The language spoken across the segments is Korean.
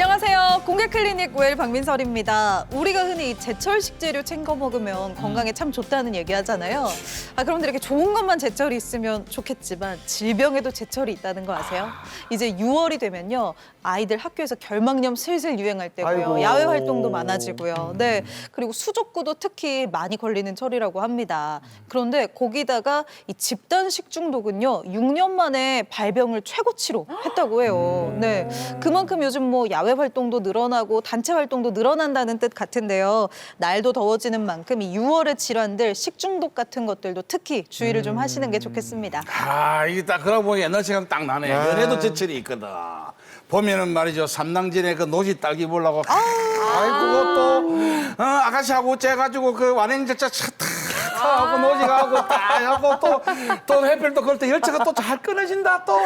안녕하세요. 공개클리닉 웰 박민설입니다. 우리가 흔히 제철 식재료 챙겨 먹으면 건강에 참 좋다는 얘기 하잖아요. 그런데 이렇게 좋은 것만 제철이 있으면 좋겠지만 질병에도 제철이 있다는 거 아세요? 이제 6월이 되면요. 아이들 학교에서 결막염 슬슬 유행할 때고요. 아이고. 야외 활동도 많아지고요. 네. 그리고 수족구도 특히 많이 걸리는 철이라고 합니다. 그런데 거기다가 이 집단 식중독은요. 6년 만에 발병을 최고치로 했다고 해요. 네. 그만큼 요즘 뭐 야외 활동도 늘어나고 단체 활동도 늘어난다는 뜻 같은데요. 날도 더워지는 만큼 이 6월의 질환들, 식중독 같은 것들도 특히 주의를 좀 하시는 게 좋겠습니다. 이게 딱 그러고 보니 옛날 생각 딱 나네. 연애도 제철이 있거든. 보면은 말이죠. 삼당진에 그 노지 딸기 보려고. 그것도 아가씨하고 째가지고 그 완행제차 타고 노지 가고 딱 하고 또 해필도 그럴 때 열차가 또 잘 끊어진다 또.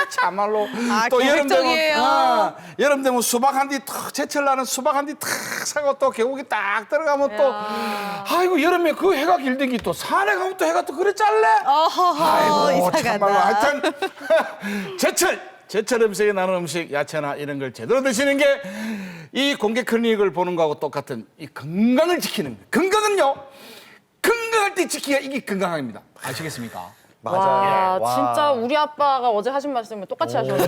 참말로. 또 여름 되면 여름 되면 수박 한 뒤 탁 제철 나는 수박 한 뒤 탁 사고 또 계곡이 딱 들어가면 또 아이고 여름에 그 해가 길더니 또 산에 가면 또 해가 또 그래 잘래. 아이고 참말로 하여튼 제철 음식에 나는 음식, 야채나 이런 걸 제대로 드시는 게 이 공개 클리닉을 보는 거하고 똑같은 이 건강을 지키는 거. 건강은요, 건강할 때 지키기가 이게 건강합니다. 아시겠습니까? 맞아요. 와, 진짜 우리 아빠가 어제 하신 말씀을 똑같이 하셨어요.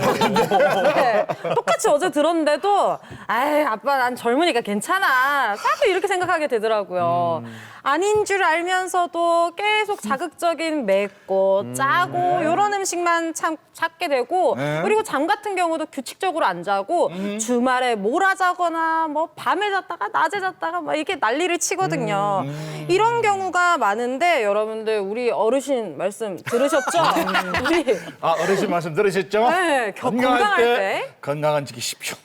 네, 똑같이 어제 들었는데도 아이 아빠 난 젊으니까 괜찮아. 자꾸 이렇게 생각하게 되더라고요. 아닌 줄 알면서도 계속 자극적인 맵고 짜고 이런 음식만 찾게 되고 그리고 잠 같은 경우도 규칙적으로 안 자고 주말에 몰아자거나 뭐 밤에 잤다가 낮에 잤다가 막 이렇게 난리를 치거든요. 이런 경우가 많은데 여러분들 우리 어르신 말씀 들으셨죠? 우리 어르신 말씀 들으셨죠? 네, 건강할 때 건강은 지키십시오.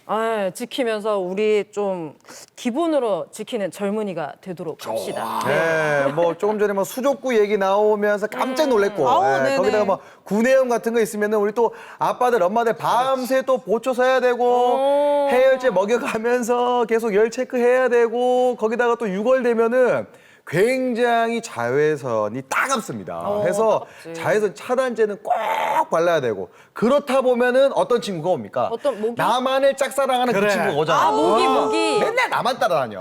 지키면서 우리 좀 기본으로 지키는 젊은이가 되도록 합시다. 네, 뭐 조금 전에 뭐 수족구 얘기 나오면서 깜짝 놀랐고 네네. 거기다가 뭐 구내염 같은 거 있으면은 우리 또 아빠들 엄마들 밤새 또 보초 서야 되고 해열제 먹여가면서 계속 열 체크해야 되고 거기다가 또 6월 되면은 굉장히 자외선이 따갑습니다. 그래서 따갑지. 자외선 차단제는 꼭 발라야 되고 그렇다 보면은 어떤 친구가 옵니까? 어떤 모기? 나만을 짝사랑하는 그 그래. 친구가 오잖아. 모기. 맨날 나만 따라다녀.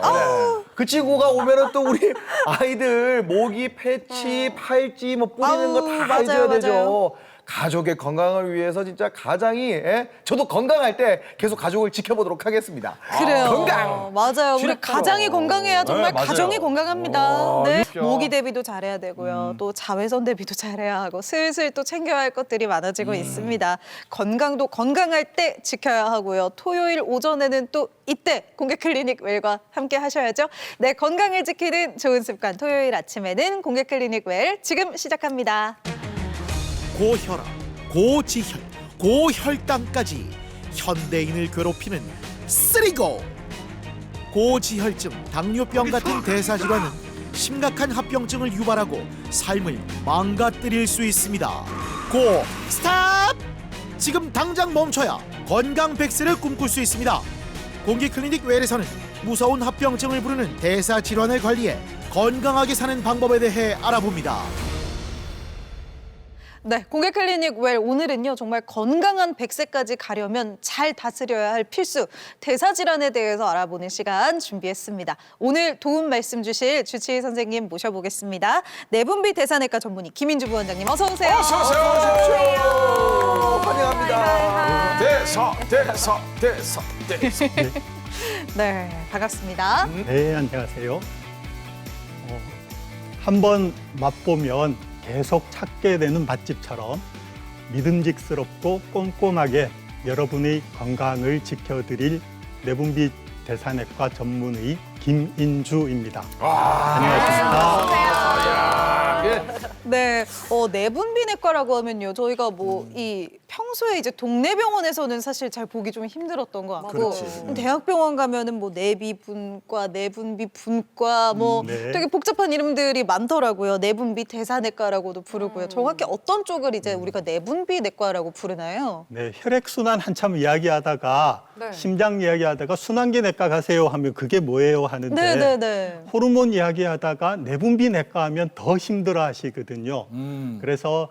그 친구가 오면은 또 우리 아이들 모기 패치, 팔찌 뭐 뿌리는 거 다 맞아요, 해줘야 되죠. 맞아요. 가족의 건강을 위해서 진짜 가장이 저도 건강할 때 계속 가족을 지켜보도록 하겠습니다. 그래요. 건강. 맞아요. 우리 진짜. 가장이 건강해야 정말 맞아요. 가정이 건강합니다. 네. 진짜. 모기 대비도 잘해야 되고요. 또 자외선 대비도 잘해야 하고 슬슬 또 챙겨야 할 것들이 많아지고 있습니다. 건강도 건강할 때 지켜야 하고요. 토요일 오전에는 또 이때 공개 클리닉 웰과 함께 하셔야죠. 네, 건강을 지키는 좋은 습관 토요일 아침에는 공개 클리닉 웰 지금 시작합니다. 고혈압, 고지혈, 고혈당까지 현대인을 괴롭히는 쓰리고! 고지혈증, 당뇨병 같은 대사질환은 심각한 합병증을 유발하고 삶을 망가뜨릴 수 있습니다. 고! 스탑! 지금 당장 멈춰야 건강 100세를 꿈꿀 수 있습니다. 공기클리닉 웰에서는 무서운 합병증을 부르는 대사질환을 관리해 건강하게 사는 방법에 대해 알아봅니다. 네, 공개 클리닉 웰 오늘은요 정말 건강한 100세까지 가려면 잘 다스려야 할 필수 대사질환에 대해서 알아보는 시간 준비했습니다. 오늘 도움 말씀 주실 주치의 선생님 모셔보겠습니다. 내분비 대사내과 전문의 김인주 부원장님 어서 오세요. 어서 오세요. 환영합니다. 대사. 네, 반갑습니다. 네, 안녕하세요. 한번 맛보면 계속 찾게 되는 맛집처럼 믿음직스럽고 꼼꼼하게 여러분의 건강을 지켜드릴 내분비 대사내과 전문의 김인주입니다. 안녕하십니까. 네, 내분비내과라고 하면요 저희가 뭐 이 평소에 이제 동네 병원에서는 사실 잘 보기 좀 힘들었던 것 같고 대학병원 가면은 뭐 내비분과, 내분비분과 뭐 네. 되게 복잡한 이름들이 많더라고요. 내분비 대사내과라고도 부르고요. 정확히 어떤 쪽을 이제 우리가 내분비내과라고 부르나요? 네, 혈액순환 한참 이야기하다가 네. 심장 이야기하다가 순환기내과 가세요 하면 그게 뭐예요 하는데 네네네. 호르몬 이야기하다가 내분비내과 하면 더 힘들어 하시거든요. 그래서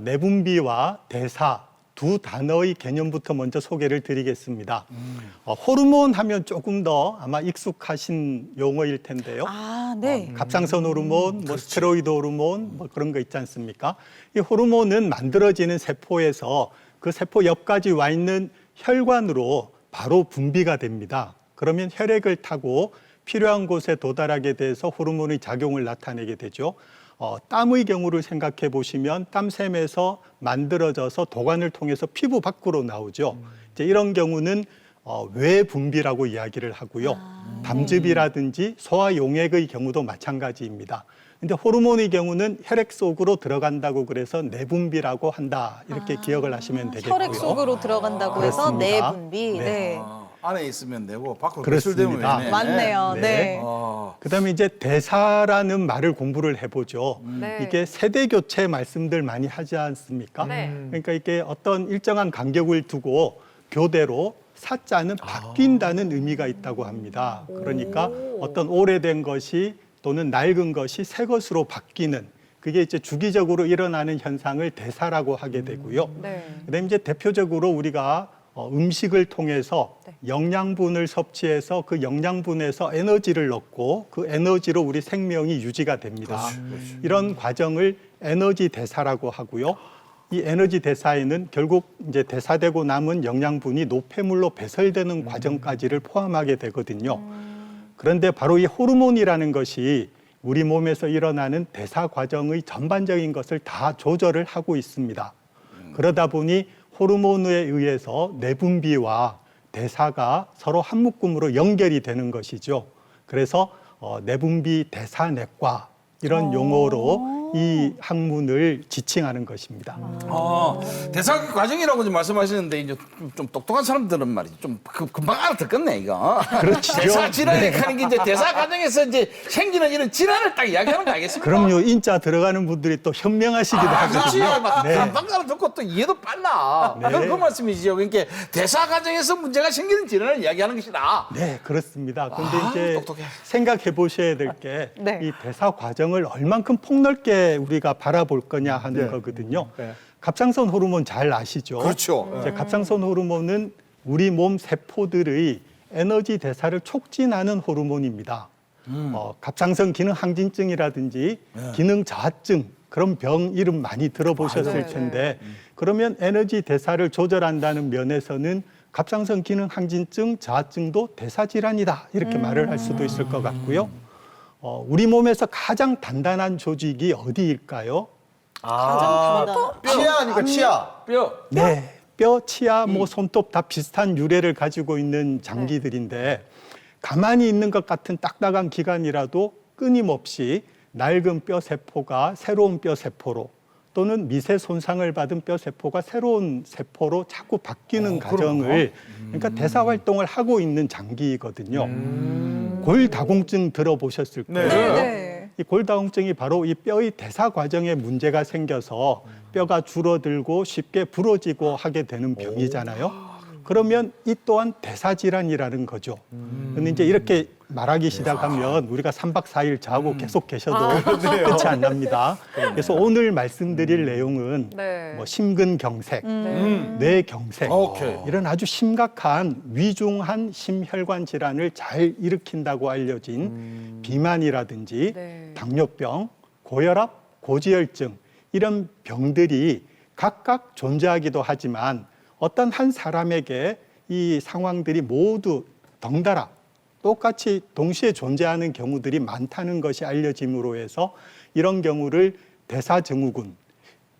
내분비와 대사 두 단어의 개념부터 먼저 소개를 드리겠습니다. 호르몬 하면 조금 더 아마 익숙하신 용어일 텐데요. 아, 네. 갑상선 호르몬, 뭐 스테로이드 호르몬, 뭐 그런 거 있지 않습니까? 이 호르몬은 만들어지는 세포에서 그 세포 옆까지 와 있는 혈관으로 바로 분비가 됩니다. 그러면 혈액을 타고 필요한 곳에 도달하게 돼서 호르몬의 작용을 나타내게 되죠. 땀의 경우를 생각해 보시면 땀샘에서 만들어져서 도관을 통해서 피부 밖으로 나오죠. 이제 이런 경우는 외분비라고 이야기를 하고요. 담즙이라든지 소화 용액의 경우도 마찬가지입니다. 근데 호르몬의 경우는 혈액 속으로 들어간다고 그래서 내분비라고 한다. 이렇게 기억을 하시면 되겠고요. 혈액 속으로 들어간다고 해서 그렇습니다. 내분비. 네. 네. 안에 있으면 되고 밖으로 그렇습니다. 배출되면 되네. 맞네요. 네. 네. 그다음에 이제 대사라는 말을 공부를 해보죠. 네. 이게 세대 교체 말씀들 많이 하지 않습니까? 네. 그러니까 이게 어떤 일정한 간격을 두고 교대로 사자는 바뀐다는 의미가 있다고 합니다. 그러니까 어떤 오래된 것이 또는 낡은 것이 새 것으로 바뀌는 그게 이제 주기적으로 일어나는 현상을 대사라고 하게 되고요. 네. 그다음에 이제 대표적으로 우리가 음식을 통해서 영양분을 섭취해서 그 영양분에서 에너지를 얻고 그 에너지로 우리 생명이 유지가 됩니다. 이런 과정을 에너지 대사라고 하고요. 이 에너지 대사에는 결국 이제 대사되고 남은 영양분이 노폐물로 배설되는 과정까지를 포함하게 되거든요. 그런데 바로 이 호르몬이라는 것이 우리 몸에서 일어나는 대사 과정의 전반적인 것을 다 조절을 하고 있습니다. 그러다 보니 호르몬에 의해서 내분비와 대사가 서로 한 묶음으로 연결이 되는 것이죠. 그래서 내분비 대사내과 이런 용어로 이 학문을 지칭하는 것입니다. 대사 과정이라고 좀 말씀하시는데 이제 좀 똑똑한 사람들은 말이지 좀 금방 알아듣겠네 이거. 그렇죠. 대사 질환이 하는 게 이제 대사 과정에서 이제 생기는 이런 질환을 딱 이야기하는 거 알겠습니까? 그럼요. 인자 들어가는 분들이 또 현명하시기도 그렇지. 하거든요. 막 네. 금방 알아듣고 또 이해도 빨라. 네. 그 말씀이시죠. 그러니까 대사 과정에서 문제가 생기는 질환을 이야기하는 것이다. 네, 그렇습니다. 그런데 이제 똑똑해. 생각해 보셔야 될 게 이 네. 대사 과정을 얼만큼 폭넓게 우리가 바라볼 거냐 하는 거거든요. 갑상선 호르몬 잘 아시죠? 그렇죠. 이제 갑상선 호르몬은 우리 몸 세포들의 에너지 대사를 촉진하는 호르몬입니다. 갑상선 기능 항진증이라든지 기능 저하증 그런 병 이름 많이 들어보셨을 텐데 그러면 에너지 대사를 조절한다는 면에서는 갑상선 기능 항진증, 저하증도 대사 질환이다 이렇게 말을 할 수도 있을 것 같고요. 우리 몸에서 가장 단단한 조직이 어디일까요? 치아 아니까 치아. 뼈. 네, 뼈, 치아, 뭐 손톱 다 비슷한 유래를 가지고 있는 장기들인데 가만히 있는 것 같은 딱딱한 기관이라도 끊임없이 낡은 뼈 세포가 새로운 뼈 세포로 또는 미세 손상을 받은 뼈 세포가 새로운 세포로 자꾸 바뀌는 과정을 그러니까 대사 활동을 하고 있는 장기이거든요. 골다공증 들어보셨을 거예요. 네. 이 골다공증이 바로 이 뼈의 대사 과정에 문제가 생겨서 뼈가 줄어들고 쉽게 부러지고 하게 되는 병이잖아요. 그러면 이 또한 대사 질환이라는 거죠. 근데 이제 이렇게 말하기 시작하면 우리가 3박 4일 자고 계속 계셔도 끝이 안 납니다. 그래서 오늘 말씀드릴 내용은 네. 뭐 심근경색, 뇌경색 오케이. 이런 아주 심각한 위중한 심혈관 질환을 잘 일으킨다고 알려진 비만이라든지 네. 당뇨병, 고혈압, 고지혈증 이런 병들이 각각 존재하기도 하지만 어떤 한 사람에게 이 상황들이 모두 덩달아 똑같이 동시에 존재하는 경우들이 많다는 것이 알려짐으로 해서 이런 경우를 대사증후군,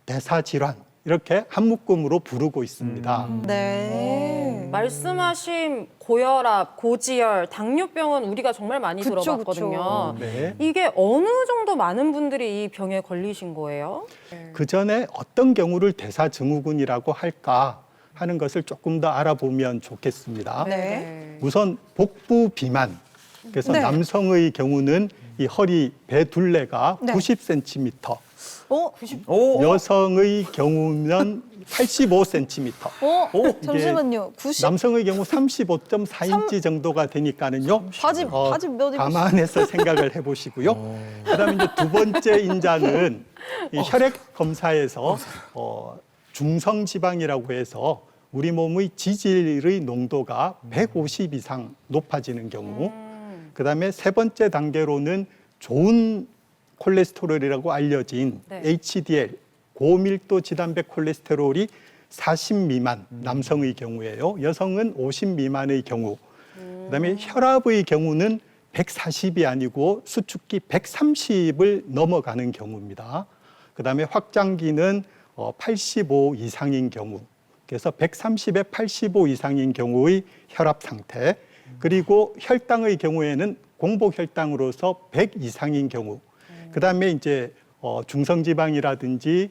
대사질환 이렇게 한 묶음으로 부르고 있습니다. 네. 말씀하신 고혈압, 고지혈, 당뇨병은 우리가 정말 많이 그쵸, 들어봤거든요. 그쵸. 네. 이게 어느 정도 많은 분들이 이 병에 걸리신 거예요? 그 전에 어떤 경우를 대사증후군이라고 할까 하는 것을 조금 더 알아보면 좋겠습니다. 네. 우선 복부 비만. 그래서 네. 남성의 경우는 이 허리 배 둘레가 네. 90cm, 오. 여성의 경우는 85cm, 잠시만요. 90 남성의 경우 35.4인치 정도가 되니까는요. 바지 몇 입으시 감안해서 생각을 해보시고요. 그다음에 이제 두 번째 인자는 이 혈액 검사에서 중성 지방이라고 해서 우리 몸의 지질의 농도가 150 이상 높아지는 경우, 그다음에 세 번째 단계로는 좋은 콜레스테롤이라고 알려진 네. HDL, 고밀도 지단백 콜레스테롤이 40 미만 남성의 경우예요. 여성은 50 미만의 경우. 그다음에 혈압의 경우는 140이 아니고 수축기 130을 넘어가는 경우입니다. 그다음에 확장기는 85 이상인 경우. 그래서 130에 85 이상인 경우의 혈압 상태. 그리고 혈당의 경우에는 공복 혈당으로서 100 이상인 경우. 그다음에 이제 중성지방이라든지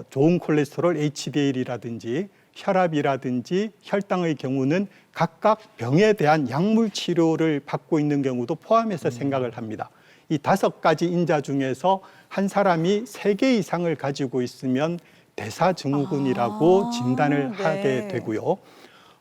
좋은 콜레스테롤 HDL이라든지 혈압이라든지 혈당의 경우는 각각 병에 대한 약물 치료를 받고 있는 경우도 포함해서 생각을 합니다. 이 5가지 인자 중에서 한 사람이 3개 이상을 가지고 있으면 대사증후군이라고 진단을 네. 하게 되고요.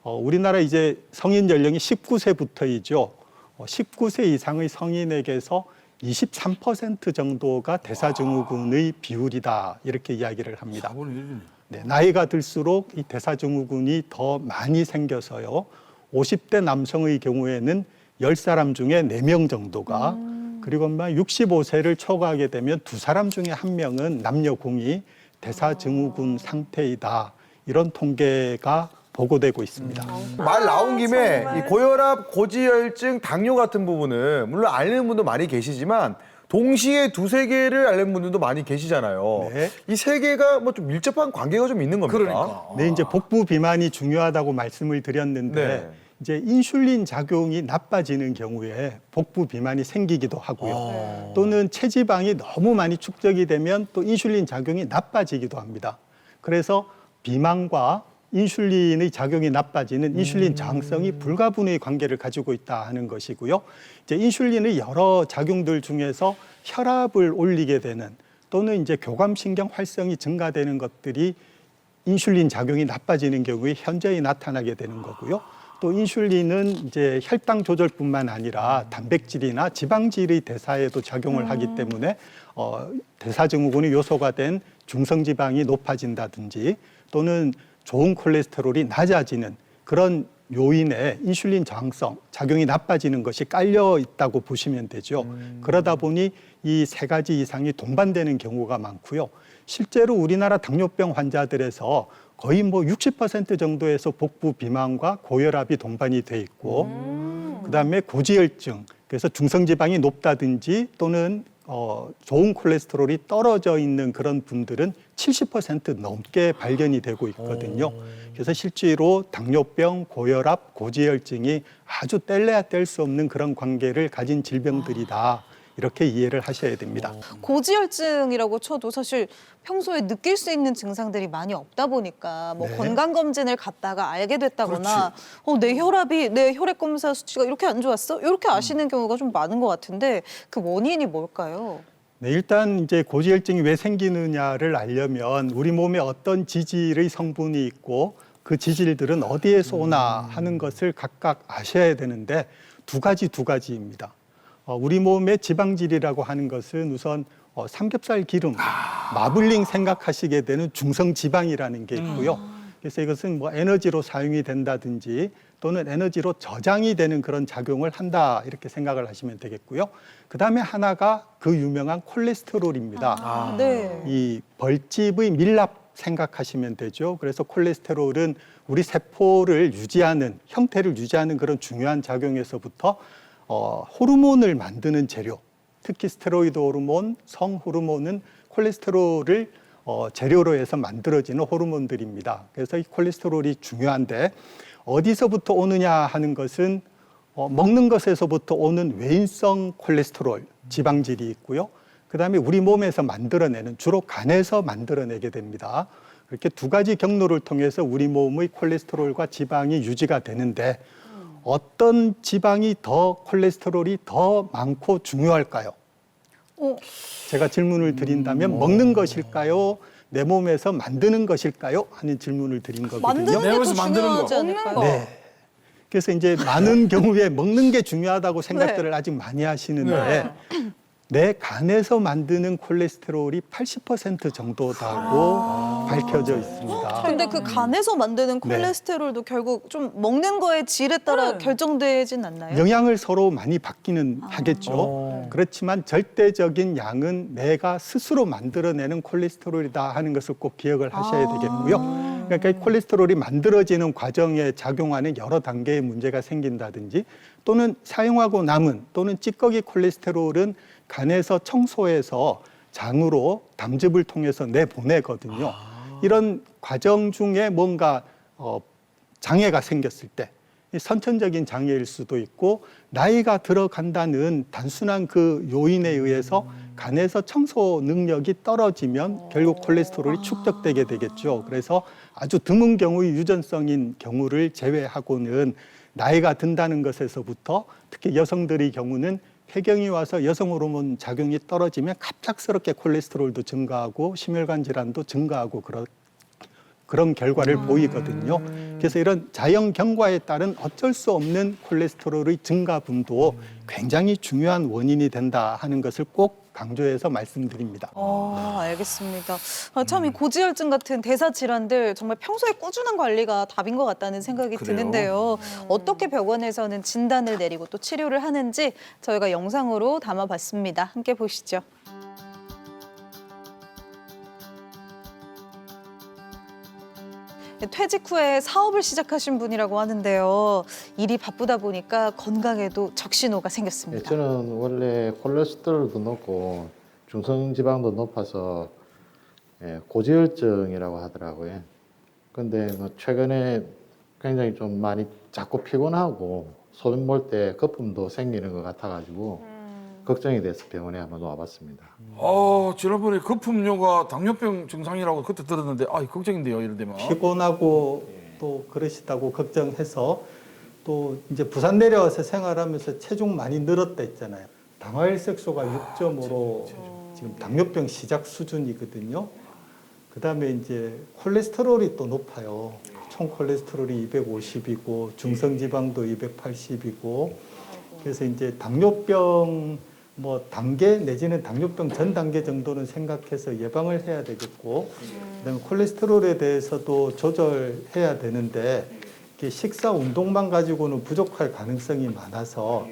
우리나라 이제 성인 연령이 19세부터이죠. 19세 이상의 성인에게서 23% 정도가 대사증후군의 비율이다 이렇게 이야기를 합니다. 4분의 1이네. 네, 나이가 들수록 이 대사증후군이 더 많이 생겨서요. 50대 남성의 경우에는 10사람 중에 4명 정도가 그리고 65세를 초과하게 되면 2사람 중에 1명은 남녀 공이 대사증후군 상태이다. 이런 통계가 보고되고 있습니다. 말 나온 김에 정말. 이 고혈압, 고지혈증, 당뇨 같은 부분은 물론 아는 분도 많이 계시지만 동시에 2-3개를 앓는 분들도 많이 계시잖아요. 네. 이 3개가 뭐 좀 밀접한 관계가 좀 있는 겁니까? 그러니까. 네, 이제 복부 비만이 중요하다고 말씀을 드렸는데 네. 이제 인슐린 작용이 나빠지는 경우에 복부 비만이 생기기도 하고요. 또는 체지방이 너무 많이 축적이 되면 또 인슐린 작용이 나빠지기도 합니다. 그래서 비만과 인슐린의 작용이 나빠지는 인슐린 저항성이 불가분의 관계를 가지고 있다 하는 것이고요. 이제 인슐린의 여러 작용들 중에서 혈압을 올리게 되는 또는 이제 교감신경 활성이 증가되는 것들이 인슐린 작용이 나빠지는 경우에 현저히 나타나게 되는 거고요. 또 인슐린은 이제 혈당 조절뿐만 아니라 단백질이나 지방질의 대사에도 작용을 하기 때문에 대사증후군의 요소가 된 중성지방이 높아진다든지 또는 좋은 콜레스테롤이 낮아지는 그런 요인에 인슐린 저항성, 작용이 나빠지는 것이 깔려 있다고 보시면 되죠. 그러다 보니 이 3가지 이상이 동반되는 경우가 많고요. 실제로 우리나라 당뇨병 환자들에서 거의 뭐 60% 정도에서 복부 비만과 고혈압이 동반이 돼 있고 그다음에 고지혈증, 그래서 중성지방이 높다든지 또는 좋은 콜레스테롤이 떨어져 있는 그런 분들은 70% 넘게 발견이 되고 있거든요. 그래서 실제로 당뇨병, 고혈압, 고지혈증이 아주 뗄래야 뗄 수 없는 그런 관계를 가진 질병들이다. 이렇게 이해를 하셔야 됩니다. 고지혈증이라고 쳐도 사실 평소에 느낄 수 있는 증상들이 많이 없다 보니까 뭐 네. 건강검진을 갔다가 알게 됐다거나 내 혈압이, 내 혈액검사 수치가 이렇게 안 좋았어? 이렇게 아시는 경우가 좀 많은 것 같은데 그 원인이 뭘까요? 네, 일단 이제 고지혈증이 왜 생기느냐를 알려면 우리 몸에 어떤 지질의 성분이 있고 그 지질들은 어디에서 오나 하는 것을 각각 아셔야 되는데 두 가지입니다. 우리 몸의 지방질이라고 하는 것은 우선 삼겹살 기름, 마블링 생각하시게 되는 중성 지방이라는 게 있고요. 그래서 이것은 뭐 에너지로 사용이 된다든지 또는 에너지로 저장이 되는 그런 작용을 한다 이렇게 생각을 하시면 되겠고요. 그다음에 하나가 그 유명한 콜레스테롤입니다. 네. 이 벌집의 밀랍 생각하시면 되죠. 그래서 콜레스테롤은 우리 세포를 유지하는, 형태를 유지하는 그런 중요한 작용에서부터 호르몬을 만드는 재료, 특히 스테로이드 호르몬, 성 호르몬은 콜레스테롤을 재료로 해서 만들어지는 호르몬들입니다. 그래서 이 콜레스테롤이 중요한데 어디서부터 오느냐 하는 것은 먹는 것에서부터 오는 외인성 콜레스테롤, 지방질이 있고요. 그다음에 우리 몸에서 만들어내는, 주로 간에서 만들어내게 됩니다. 이렇게 2가지 경로를 통해서 우리 몸의 콜레스테롤과 지방이 유지가 되는데 어떤 지방이 더 콜레스테롤이 더 많고 중요할까요? 제가 질문을 드린다면 먹는 것일까요? 내 몸에서 만드는 것일까요? 하는 질문을 드린 거거든요. 만드는 게 더 내면서 만드는 거. 중요하지 않을까요? 네. 그래서 이제 많은 경우에 먹는 게 중요하다고 생각들을 아직 많이 하시는데 내 간에서 만드는 콜레스테롤이 80% 정도다고 밝혀져 있습니다. 근데 그 간에서 만드는 네. 콜레스테롤도 결국 좀 먹는 거의 질에 따라 결정되진 않나요? 영양을 서로 많이 받기는 하겠죠. 그렇지만 절대적인 양은 내가 스스로 만들어내는 콜레스테롤이다 하는 것을 꼭 기억을 하셔야 되겠고요. 그러니까 이 콜레스테롤이 만들어지는 과정에 작용하는 여러 단계의 문제가 생긴다든지 또는 사용하고 남은 또는 찌꺼기 콜레스테롤은 간에서 청소해서 장으로 담즙을 통해서 내보내거든요. 이런 과정 중에 뭔가 장애가 생겼을 때 선천적인 장애일 수도 있고 나이가 들어간다는 단순한 그 요인에 의해서 간에서 청소 능력이 떨어지면 결국 콜레스테롤이 축적되게 되겠죠. 그래서 아주 드문 경우의 유전성인 경우를 제외하고는 나이가 든다는 것에서부터 특히 여성들의 경우는 폐경이 와서 여성 호르몬 작용이 떨어지면 갑작스럽게 콜레스테롤도 증가하고 심혈관 질환도 증가하고 그런 결과를 보이거든요. 그래서 이런 자연 경과에 따른 어쩔 수 없는 콜레스테롤의 증가분도 굉장히 중요한 원인이 된다 하는 것을 꼭 강조해서 말씀드립니다. 알겠습니다. 참 이 고지혈증 같은 대사 질환들 정말 평소에 꾸준한 관리가 답인 것 같다는 생각이 드는데요. 어떻게 병원에서는 진단을 내리고 또 치료를 하는지 저희가 영상으로 담아봤습니다. 함께 보시죠. 퇴직 후에 사업을 시작하신 분이라고 하는데요. 일이 바쁘다 보니까 건강에도 적신호가 예, 생겼습니다. 저는 원래 콜레스테롤도 높고 중성지방도 높아서 고지혈증이라고 하더라고요. 근데 뭐 최근에 굉장히 좀 많이 자꾸 피곤하고 소변 볼 때 거품도 생기는 것 같아가지고 걱정이 돼서 병원에 한번 와봤습니다. 지난번에 거품료가 당뇨병 증상이라고 그때 들었는데 걱정인데요, 이럴 때면. 피곤하고 또 그러시다고 걱정해서 또 이제 부산 내려와서 생활하면서 체중 많이 늘었다 했잖아요. 당화혈색소가 6.5로 지금 당뇨병 시작 수준이거든요. 그다음에 이제 콜레스테롤이 또 높아요. 총 콜레스테롤이 250이고 중성지방도 280이고 그래서 이제 당뇨병 뭐 단계 내지는 당뇨병 전 단계 정도는 생각해서 예방을 해야 되겠고 그다음에 콜레스테롤에 대해서도 조절해야 되는데 이게 식사 운동만 가지고는 부족할 가능성이 많아서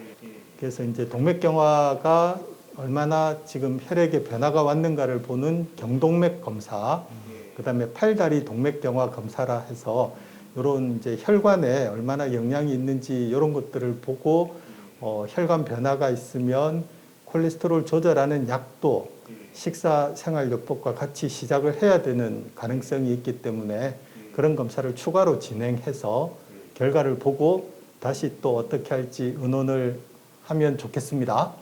그래서 이제 동맥경화가 얼마나 지금 혈액에 변화가 왔는가를 보는 경동맥 검사 그다음에 팔다리 동맥경화 검사라 해서 이런 이제 혈관에 얼마나 영향이 있는지 이런 것들을 보고 혈관 변화가 있으면 콜레스테롤 조절하는 약도 식사 생활요법과 같이 시작을 해야 되는 가능성이 있기 때문에 그런 검사를 추가로 진행해서 결과를 보고 다시 또 어떻게 할지 의논을 하면 좋겠습니다.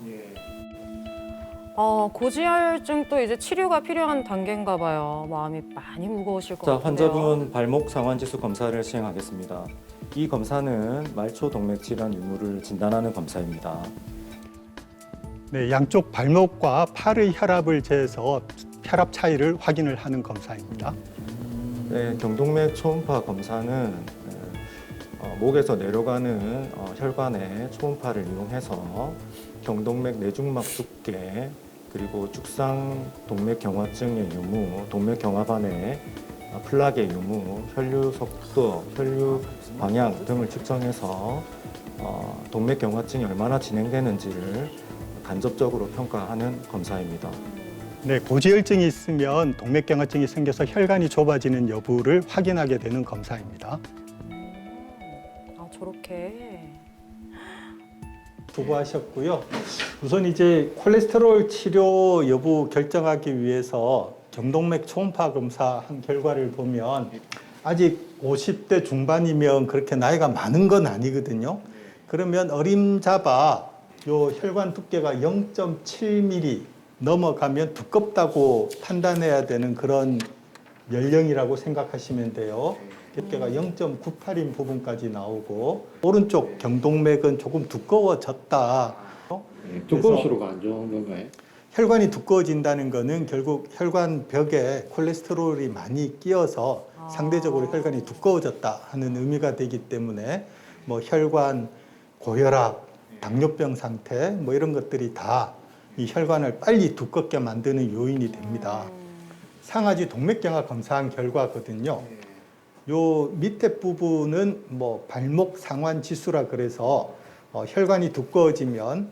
고지혈증도 이제 치료가 필요한 단계인가 봐요. 마음이 많이 무거우실 것 자, 같은데요. 환자분 발목 상완지수 검사를 시행하겠습니다. 이 검사는 말초 동맥 질환 유무를 진단하는 검사입니다. 네, 양쪽 발목과 팔의 혈압을 재서 혈압 차이를 확인을 하는 검사입니다. 네, 경동맥 초음파 검사는 목에서 내려가는 혈관의 초음파를 이용해서 경동맥 내중막 두께 그리고 죽상 동맥 경화증의 유무, 동맥 경화반의 플락의 유무, 혈류 속도, 혈류 방향 등을 측정해서 동맥 경화증이 얼마나 진행되는지를 간접적으로 평가하는 검사입니다. 네, 고지혈증이 있으면 동맥경화증이 생겨서 혈관이 좁아지는 여부를 확인하게 되는 검사입니다. 저렇게. 수고하셨고요. 우선 이제 콜레스테롤 치료 여부 결정하기 위해서 경동맥 초음파 검사한 결과를 보면 아직 50대 중반이면 그렇게 나이가 많은 건 아니거든요. 그러면 어림잡아 요 혈관 두께가 0.7mm 넘어가면 두껍다고 판단해야 되는 그런 연령이라고 생각하시면 돼요. 두께가 0.98인 부분까지 나오고 오른쪽 경동맥은 조금 두꺼워졌다. 두꺼울수록 안 좋은 건가요? 혈관이 두꺼워진다는 거는 결국 혈관 벽에 콜레스테롤이 많이 끼어서 상대적으로 혈관이 두꺼워졌다 하는 의미가 되기 때문에 뭐 혈관, 고혈압, 당뇨병 상태 뭐 이런 것들이 다 이 혈관을 빨리 두껍게 만드는 요인이 됩니다. 상하지 동맥경화 검사한 결과거든요. 요 밑에 부분은 뭐 발목 상완 지수라 그래서 혈관이 두꺼워지면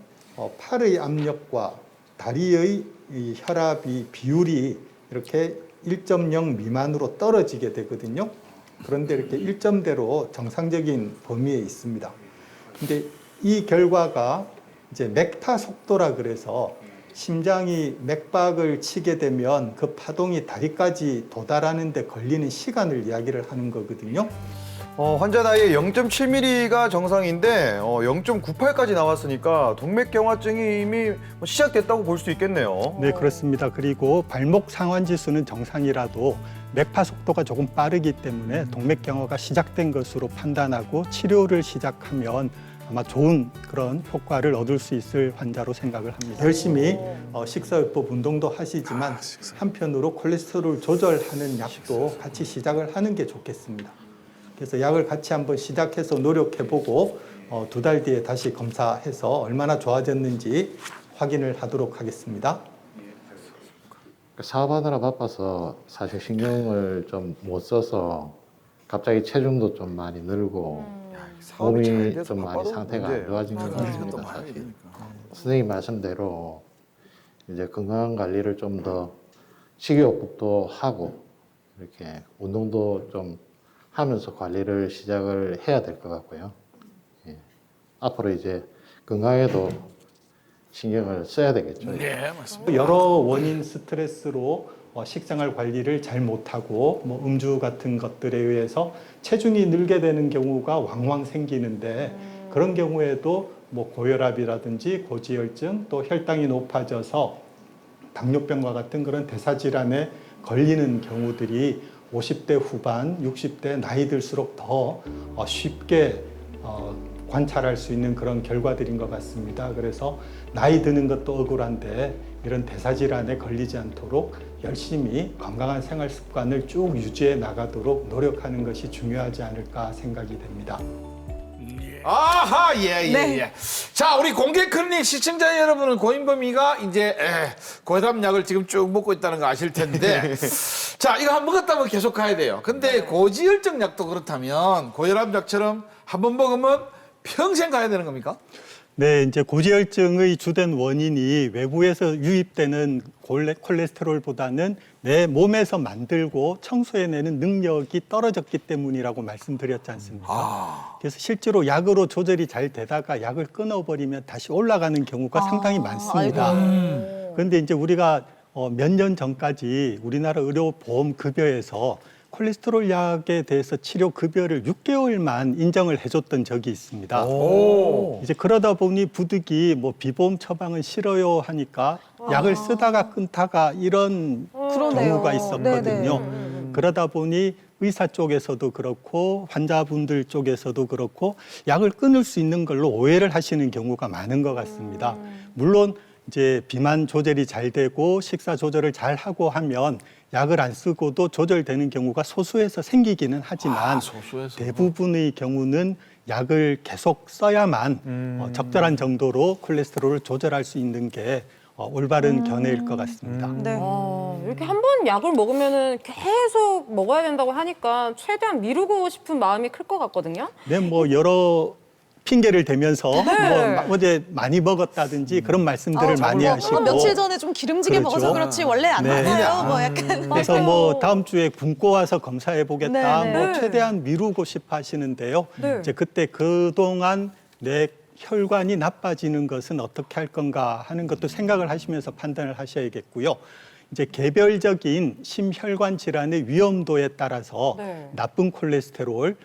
팔의 압력과 다리의 이 혈압이 비율이 이렇게 1.0 미만으로 떨어지게 되거든요. 그런데 이렇게 1점대로 정상적인 범위에 있습니다. 근데 이 결과가 이제 맥타 속도라 그래서 심장이 맥박을 치게 되면 그 파동이 다리까지 도달하는 데 걸리는 시간을 이야기를 하는 거거든요. 환자 나이에 0.7mm가 정상인데 0.98까지 나왔으니까 동맥경화증이 이미 시작됐다고 볼 수 있겠네요. 네, 그렇습니다. 그리고 발목 상완 지수는 정상이라도 맥파 속도가 조금 빠르기 때문에 동맥경화가 시작된 것으로 판단하고 치료를 시작하면 아마 좋은 그런 효과를 얻을 수 있을 환자로 생각을 합니다. 열심히 식사요법 운동도 하시지만 한편으로 콜레스테롤 조절하는 약도 같이 시작을 하는 게 좋겠습니다. 그래서 약을 같이 한번 시작해서 노력해보고 2달 뒤에 다시 검사해서 얼마나 좋아졌는지 확인을 하도록 하겠습니다. 사업하느라 바빠서 사실 신경을 좀 못 써서 갑자기 체중도 좀 많이 늘고 사업이 잘 몸이 돼서 좀 많이 바빠도 상태가 안 문제예요. 좋아진 것 같습니다. 사실 선생님 말씀대로 이제 건강 관리를 좀 더 식이요법도 하고 이렇게 운동도 좀 하면서 관리를 시작을 해야 될 것 같고요. 예. 앞으로 이제 건강에도 신경을 써야 되겠죠. 네, 맞습니다. 여러 원인 스트레스로 식생활 관리를 잘 못하고 뭐 음주 같은 것들에 의해서 체중이 늘게 되는 경우가 왕왕 생기는데 그런 경우에도 뭐 고혈압이라든지 고지혈증 또 혈당이 높아져서 당뇨병과 같은 그런 대사질환에 걸리는 경우들이 50대 후반, 60대 나이 들수록 더 쉽게 관찰할 수 있는 그런 결과들인 것 같습니다. 그래서 나이 드는 것도 억울한데 이런 대사질환에 걸리지 않도록 열심히 건강한 생활 습관을 쭉 유지해 나가도록 노력하는 것이 중요하지 않을까 생각이 됩니다. 아하, 예. 네. 자, 우리 공개 클리닉 시청자 여러분은 고인범이가 이제 고혈압 약을 지금 쭉 먹고 있다는 거 아실 텐데, 자, 이거 한 번 먹었다면 계속 가야 돼요. 근데 고지혈증 약도 그렇다면 고혈압 약처럼 한 번 먹으면 평생 가야 되는 겁니까? 네, 이제 고지혈증의 주된 원인이 외부에서 유입되는 콜레스테롤보다는 내 몸에서 만들고 청소해내는 능력이 떨어졌기 때문이라고 말씀드렸지 않습니까? 그래서 실제로 약으로 조절이 잘 되다가 약을 끊어버리면 다시 올라가는 경우가 상당히 많습니다. 그런데 이제 우리가 몇 년 전까지 우리나라 의료보험급여에서 콜레스테롤 약에 대해서 치료 급여를 6개월만 인정을 해줬던 적이 있습니다. 이제 그러다 보니 부득이 뭐 비보험 처방은 싫어요 하니까 약을 쓰다가 끊다가 이런 그러네요. 경우가 있었거든요. 네네. 그러다 보니 의사 쪽에서도 그렇고 환자분들 쪽에서도 그렇고 약을 끊을 수 있는 걸로 오해를 하시는 경우가 많은 것 같습니다. 물론 이제 비만 조절이 잘 되고 식사 조절을 잘 하고 하면 약을 안 쓰고도 조절되는 경우가 소수에서 생기기는 하지만 대부분의 경우는 약을 계속 써야만 적절한 정도로 콜레스테롤을 조절할 수 있는 게 올바른 견해일 것 같습니다. 네. 이렇게 한 번 약을 먹으면은 계속 먹어야 된다고 하니까 최대한 미루고 싶은 마음이 클 것 같거든요. 네, 뭐 여러 핑계를 대면서 뭐 어제 많이 먹었다든지 그런 말씀들을 많이 하시고 며칠 전에 좀 기름지게 그렇죠. 먹어서 그렇지 원래 안 네. 먹어요. 뭐 약간. 그래서 뭐 다음 주에 굶고 와서 검사해 보겠다. 네, 뭐 네. 최대한 미루고 싶어 하시는데요. 네. 이제 그때 그동안 내 혈관이 나빠지는 것은 어떻게 할 건가 하는 것도 생각을 하시면서 판단을 하셔야겠고요. 이제 개별적인 심혈관 질환의 위험도에 따라서 네. 나쁜 콜레스테롤,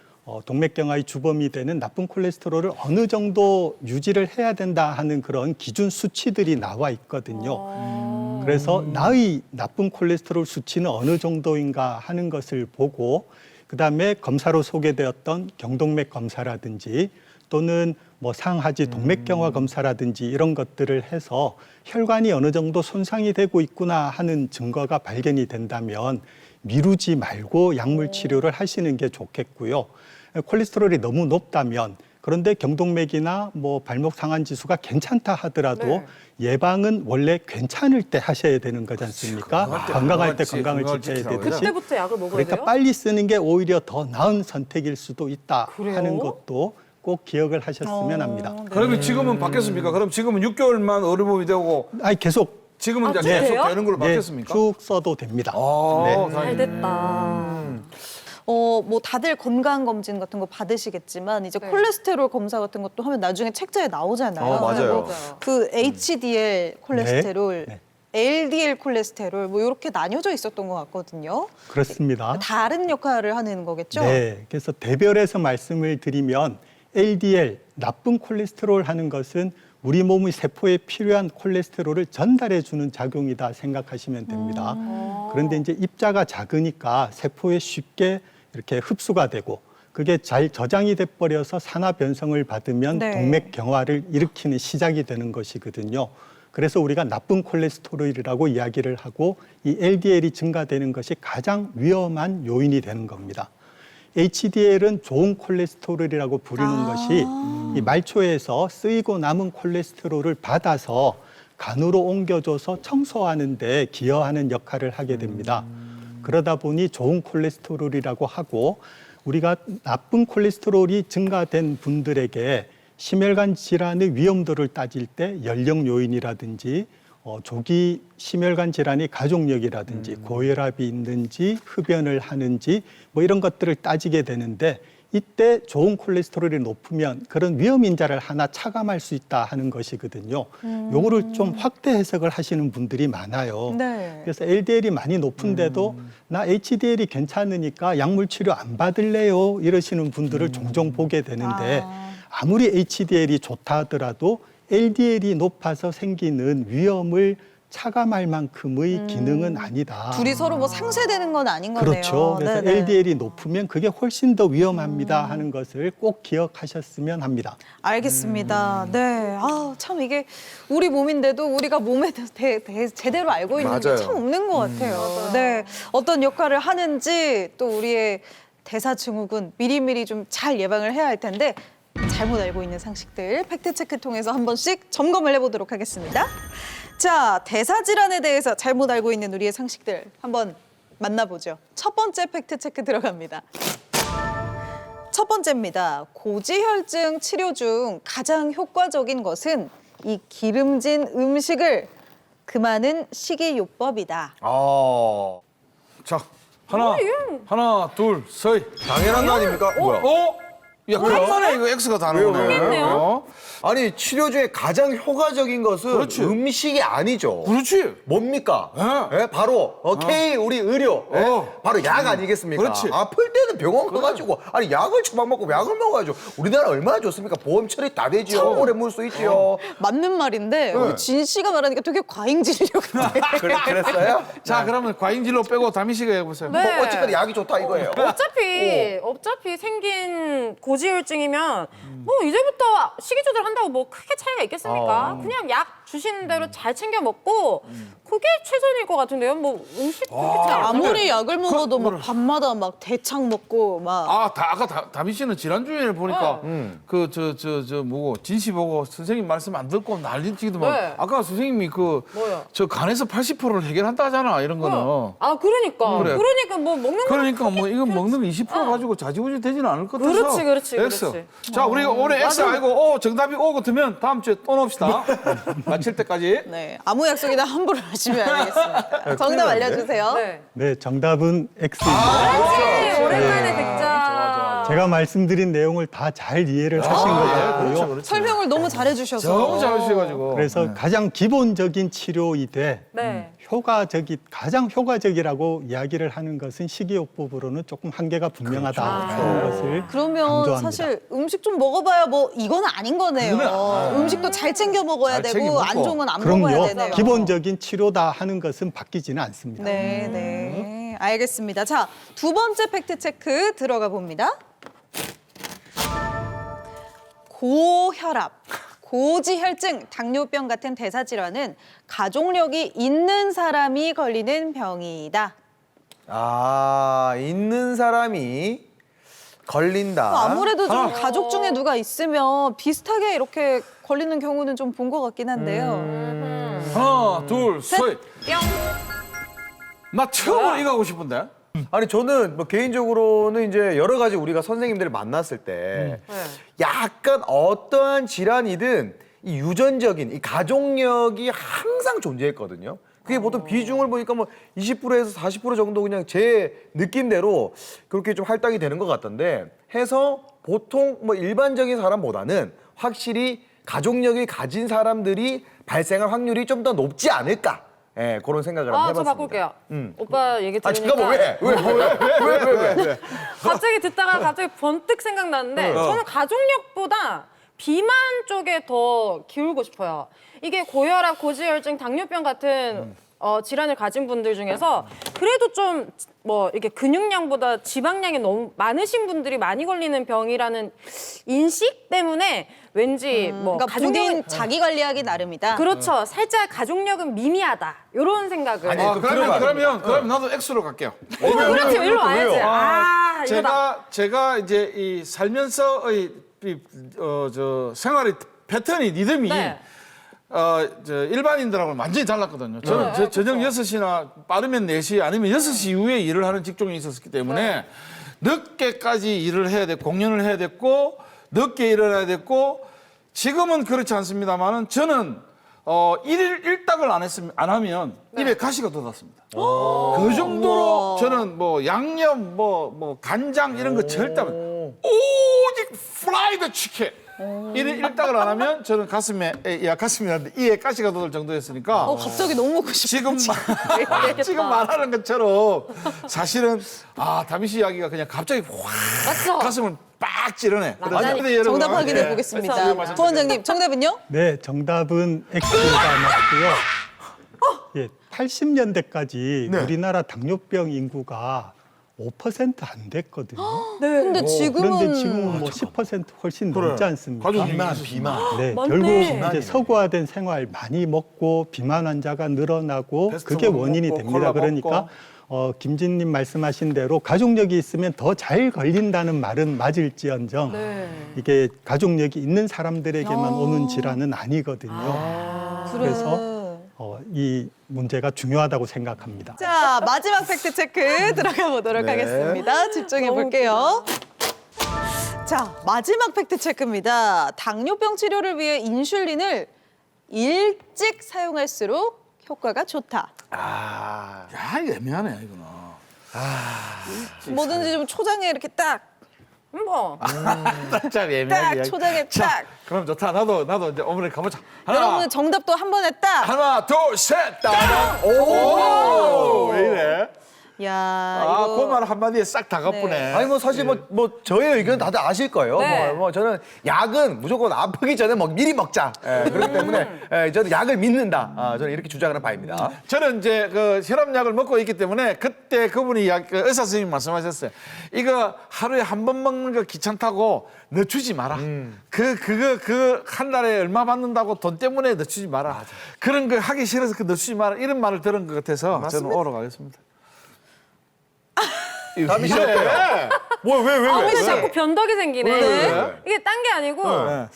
동맥경화의 주범이 되는 나쁜 콜레스테롤을 어느 정도 유지를 해야 된다 하는 그런 기준 수치들이 나와 있거든요. 그래서 나의 나쁜 콜레스테롤 수치는 어느 정도인가 하는 것을 보고 그다음에 검사로 소개되었던 경동맥 검사라든지 또는 뭐 상하지 동맥경화 검사라든지 이런 것들을 해서 혈관이 어느 정도 손상이 되고 있구나 하는 증거가 발견이 된다면 미루지 말고 약물 치료를 하시는 게 좋겠고요. 콜레스테롤이 너무 높다면 그런데 경동맥이나 뭐 발목 상한 지수가 괜찮다 하더라도 네. 예방은 원래 괜찮을 때 하셔야 되는 거지 않습니까? 건강할 때 건강을 지켜야 지키라고 되듯이. 그때부터 약을 먹어야 그러니까 돼요? 빨리 쓰는 게 오히려 더 나은 선택일 수도 있다 그래요? 하는 것도 꼭 기억을 하셨으면 합니다. 그러면 지금은 바뀌었습니까? 그럼 지금은 6개월만 의료보험이 되고 아니 계속 지금은 아, 이제 그래요? 계속 되는 걸로 네, 바뀌었습니까? 쭉 써도 됩니다. 아, 네. 다행이네. 잘 됐다. 뭐 다들 건강 검진 같은 거 받으시겠지만 이제 네. 콜레스테롤 검사 같은 것도 하면 나중에 책자에 나오잖아요. 맞아요. 그 HDL 콜레스테롤, 네. LDL 콜레스테롤 뭐 이렇게 나뉘어져 있었던 것 같거든요. 그렇습니다. 다른 역할을 하는 거겠죠? 네, 그래서 대별해서 말씀을 드리면 LDL, 나쁜 콜레스테롤 하는 것은 우리 몸의 세포에 필요한 콜레스테롤을 전달해 주는 작용이다 생각하시면 됩니다. 그런데 이제 입자가 작으니까 세포에 쉽게 이렇게 흡수가 되고 그게 잘 저장이 돼 버려서 산화 변성을 받으면 네. 동맥 경화를 일으키는 시작이 되는 것이거든요. 그래서 우리가 나쁜 콜레스테롤이라고 이야기를 하고 이 LDL이 증가되는 것이 가장 위험한 요인이 되는 겁니다. HDL은 좋은 콜레스테롤이라고 부르는 것이 이 말초에서 쓰이고 남은 콜레스테롤을 받아서 간으로 옮겨줘서 청소하는 데 기여하는 역할을 하게 됩니다. 그러다 보니 좋은 콜레스테롤이라고 하고 우리가 나쁜 콜레스테롤이 증가된 분들에게 심혈관 질환의 위험도를 따질 때 연령 요인이라든지 조기 심혈관 질환의 가족력이라든지 고혈압이 있는지 흡연을 하는지 뭐 이런 것들을 따지게 되는데 이때 좋은 콜레스테롤이 높으면 그런 위험 인자를 하나 차감할 수 있다 하는 것이거든요. 요거를 좀 확대 해석을 하시는 분들이 많아요. 네. 그래서 LDL이 많이 높은데도 나 HDL이 괜찮으니까 약물 치료 안 받을래요 이러시는 분들을 종종 보게 되는데 아무리 HDL이 좋다 하더라도 LDL이 높아서 생기는 위험을 차감할 만큼의 기능은 아니다. 둘이 서로 뭐 상쇄되는 건 아닌 거네요. 그렇죠. 그래서 네네. LDL이 높으면 그게 훨씬 더 위험합니다 하는 것을 꼭 기억하셨으면 합니다. 알겠습니다. 네. 참 이게 우리 몸인데도 우리가 몸에 대해서 제대로 알고 있는 게 맞아요. 참 없는 것 같아요. 네. 어떤 역할을 하는지 또 우리의 대사증후군 미리미리 좀 잘 예방을 해야 할 텐데 잘못 알고 있는 상식들 팩트체크 통해서 한 번씩 점검을 해보도록 하겠습니다. 자, 대사질환에 대해서 잘못 알고 있는 우리의 상식들 한번 만나보죠. 첫 번째 팩트체크 들어갑니다. 첫 번째입니다. 고지혈증 치료 중 가장 효과적인 것은 이 기름진 음식을 금하는 식이요법이다. 자, 하나, 둘, 셋. 당연한 거 아닙니까? 뭐야? 야, 간만에 이거 X가 다 나오네. 모르겠네요. 아니 치료 중에 가장 효과적인 것은 그렇지. 음식이 아니죠. 그렇지. 뭡니까? 예. 예, 바로 K 우리 의료, 바로 약 아니겠습니까? 그렇지. 아플 때는 병원 가가지고 아니 약을 처방받고 약을 먹어야죠. 우리나라 얼마나 좋습니까? 보험 처리 다 되지요. 오래 물 수 있지요. 맞는 말인데 우리 진 씨가 말하니까 되게 과잉진료 같아요. 그랬어요? 자, 그러면 과잉진로 빼고 다미 씨가 해보세요. 네. 뭐 어쨌든 약이 좋다 이거예요. 어차피 생긴 고지혈증이면 뭐 이제부터 식이 조절한다고 뭐 크게 차이가 있겠습니까? 그냥 약 주시는 대로 잘 챙겨 먹고 그게 최선일 것 같은데요. 뭐 음식 그렇게 차이 안 나요. 아무리 약을 먹어도 막 밤마다 막 대창 먹고 막 아까 다미 씨는 지난주에 보니까 뭐고 진씨 보고 선생님 말씀 안 듣고 난리치기도만. 네. 아까 선생님이 뭐요? 저 간에서 80%를 해결한다 하잖아 이런 거는. 아 그러니까 그래. 그러니까 뭐 먹는 거 그러니까 뭐 이거 먹는 20% 가지고 자지우지 되지는 않을 것 같아서. 그렇지. X. 자, 우리가 올해 X 알고 정답이 O 같으면 다음 주에 또 놉시다. 마칠 때까지. 네, 아무 약속이나 함부로 하시면 안 되겠습니다. 정답 알려주세요. 네. 네, 정답은 X입니다. 그렇지. 오랜만에 득점. 제가 말씀드린 내용을 다 잘 이해를 하신 것 같고요. 그렇죠. 설명을 너무 잘해주셔서 너무 잘하셔가지고. 그래서 가장 기본적인 치료이되 네. 가장 효과적이라고 이야기를 하는 것은 식이요법으로는 조금 한계가 분명하다 하는 것을 그러면 강조합니다. 사실 음식 좀 먹어봐야 뭐 이건 아닌 거네요. 음식도 잘 챙겨 먹어야 잘 되고 챙겨 먹고. 안 좋은 건 안 먹어야 그럼요. 되네요. 기본적인 치료다 하는 것은 바뀌지는 않습니다. 네, 알겠습니다. 자, 두 번째 팩트 체크 들어가 봅니다. 고혈압, 고지혈증, 당뇨병 같은 대사질환은 가족력이 있는 사람이 걸리는 병이다. 있는 사람이 걸린다. 아무래도 좀 가족 중에 누가 있으면 비슷하게 이렇게 걸리는 경우는 좀 본 것 같긴 한데요. 하나, 둘, 셋. 뿅. 나 처음으로 이거 하고 싶은데. 아니 저는 뭐 개인적으로는 이제 여러 가지 우리가 선생님들을 만났을 때 약간 어떠한 질환이든 이 유전적인 이 가족력이 항상 존재했거든요. 그게 보통 비중을 보니까 뭐 20%에서 40% 정도 그냥 제 느낌대로 그렇게 좀 할당이 되는 것 같던데 해서 보통 뭐 일반적인 사람보다는 확실히 가족력이 가진 사람들이 발생할 확률이 좀 더 높지 않을까. 예, 그런 생각을 한번 저 해봤습니다. 바꿀게요. 오빠 얘기 아, 들으니까 잠깐만, 왜? 갑자기 듣다가 갑자기 번뜩 생각났는데 저는 가족력보다 비만 쪽에 더 기울고 싶어요. 이게 고혈압, 고지혈증, 당뇨병 같은 질환을 가진 분들 중에서 그래도 좀 뭐 이렇게 근육량보다 지방량이 너무 많으신 분들이 많이 걸리는 병이라는 인식 때문에 왠지 뭐 그러니까 가족력은 본인 자기 관리하기 나름이다. 그렇죠. 살짝 가족력은 미미하다. 이런 생각을. 아니, 아, 또 그러면 나도 X로 갈게요. 그렇지. 일로 와야지. 왜요? 아, 이거다. 제가 이제 이 살면서의 저 생활의 패턴이 리듬이 네. 일반인들하고는 완전히 달랐거든요. 저는 저녁 6시나 빠르면 4시 아니면 6시 이후에 일을 하는 직종에 있었기 때문에 늦게까지 일을 해야 됐고 공연을 해야 됐고 늦게 일어나야 됐고 지금은 그렇지 않습니다만은 저는 일딱을 안 하면 입에 가시가 돋았습니다. 그 정도로 저는 뭐 양념 뭐 간장 이런 거 절대 오직 프라이드 치킨 일딱을 안 하면 저는 가슴이라는데 이에 가시가 돋을 정도였으니까 갑자기 너무 먹고 싶어. 지금 말하는 것처럼 사실은 다미 씨 이야기가 그냥 갑자기 확 맞죠? 가슴을 빡 찌르네. 정답 확인해 보겠습니다. 부원장님, 정답은요? 네, 정답은 X가 맞고요. 예, 80년대까지 우리나라 당뇨병 인구가 5% 안 됐거든요. 근데 지금은 그런데 지금은 뭐 10% 훨씬 넘지 않습니까? 비만. 네, 맞네. 결국 이제 서구화된 생활 많이 먹고 비만 환자가 늘어나고 그게 원인이 먹고, 됩니다. 콜라 그러니까 김진님 말씀하신 대로 가족력이 있으면 더 잘 걸린다는 말은 맞을지언정 이게 가족력이 있는 사람들에게만 오는 질환은 아니거든요. 그래서 이 문제가 중요하다고 생각합니다. 자, 마지막 팩트 체크 들어가 보도록 하겠습니다. 집중해 볼게요. 자, 마지막 팩트 체크입니다. 당뇨병 치료를 위해 인슐린을 일찍 사용할수록 효과가 좋다. 야, 이거 애매하네, 이거는. 뭐든지 좀 초장에 이렇게 딱 참 애매하게. 초장에 딱. 그럼 좋다. 나도 이제 어머니 가보자. 여러분 정답도 한 번에 딱. 하나, 둘, 셋, 따. 오, 왜 이래? 야, 그 말 한마디에 싹 다 갚으네. 아니 뭐 사실 뭐 저의 의견 다들 아실 거예요. 네. 뭐 저는 약은 무조건 아프기 전에 미리 먹자. 그렇기 때문에 저는 약을 믿는다. 저는 이렇게 주장하는 바입니다. 저는 이제 그 혈압약을 먹고 있기 때문에 그때 그분이 그 의사 선생님이 말씀하셨어요. 이거 하루에 한 번 먹는 거 귀찮다고 늦추지 마라. 그거 한 달에 얼마 받는다고 돈 때문에 늦추지 마라. 그런 거 하기 싫어서 그 늦추지 마라. 이런 말을 들은 것 같아서 저는 오러 가겠습니다. 다미 씨 어때요? 근데 자꾸 변덕이 생기네. 왜? 이게 딴 게 아니고 네.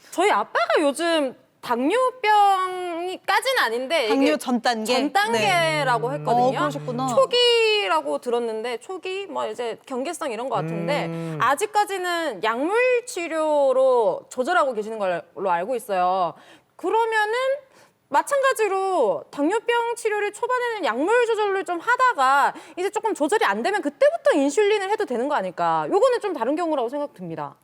저희 아빠가 요즘 당뇨병까지는 아닌데 당뇨 이게 전 단계. 전 단계라고 했거든요. 그러셨구나. 초기라고 들었는데 초기 뭐 이제 경계성 이런 것 같은데 아직까지는 약물 치료로 조절하고 계시는 걸로 알고 있어요. 그러면은 마찬가지로 당뇨병 치료를 초반에는 약물 조절을 좀 하다가 이제 조금 조절이 안 되면 그때부터 인슐린을 해도 되는 거 아닐까? 요거는 좀 다른 경우라고 생각됩니다.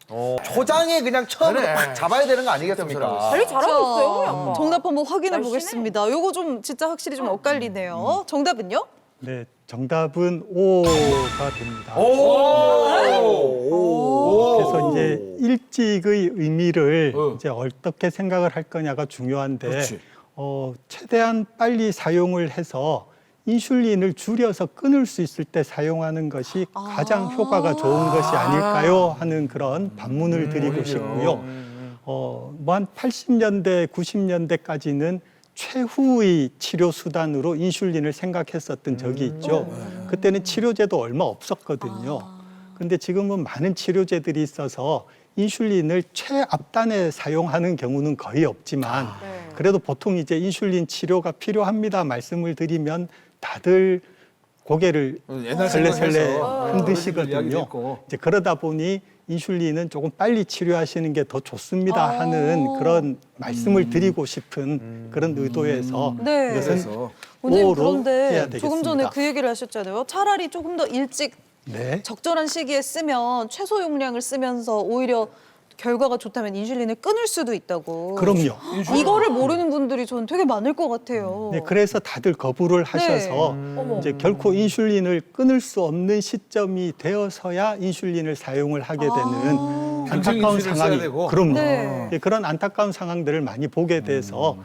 초장에 그냥 처음으로 딱 잡아야 되는 거 아니겠습니까? 관리 잘하고 있어요, 우리 아빠. 정답 한번 확인해 날씬해. 보겠습니다. 요거 좀 진짜 확실히 좀 엇갈리네요. 정답은요? 네, 정답은 O가 됩니다. 그래서 이제 일찍의 의미를 이제 어떻게 생각을 할 거냐가 중요한데 최대한 빨리 사용을 해서 인슐린을 줄여서 끊을 수 있을 때 사용하는 것이 가장 효과가 좋은 것이 아닐까요? 하는 그런 반문을 드리고 싶고요. 뭐 한 80년대, 90년대까지는 최후의 치료 수단으로 인슐린을 생각했었던 적이 있죠. 그때는 치료제도 얼마 없었거든요. 근데 지금은 많은 치료제들이 있어서 인슐린을 최앞단에 사용하는 경우는 거의 없지만 그래도 보통 이제 인슐린 치료가 필요합니다 말씀을 드리면 다들 고개를 옛날 설레설레 생각해서 이야기도 흔드시거든요. 있고. 이제 그러다 보니 인슐린은 조금 빨리 치료하시는 게 더 좋습니다 하는 그런 말씀을 드리고 싶은 그런 의도에서 네. 이것은 그래서 원장님 오로 해야 그런데 되겠습니다. 조금 전에 그 얘기를 하셨잖아요. 차라리 조금 더 일찍 네. 적절한 시기에 쓰면 최소 용량을 쓰면서 오히려 결과가 좋다면 인슐린을 끊을 수도 있다고. 그럼요. 이거를 모르는 분들이 저는 되게 많을 것 같아요. 네, 그래서 다들 거부를 하셔서 이제 결코 인슐린을 끊을 수 없는 시점이 되어서야 인슐린을 사용을 하게 되는 안타까운 인슐린을 써야 상황이 되고. 그럼요. 네. 예, 그런 안타까운 상황들을 많이 보게 돼서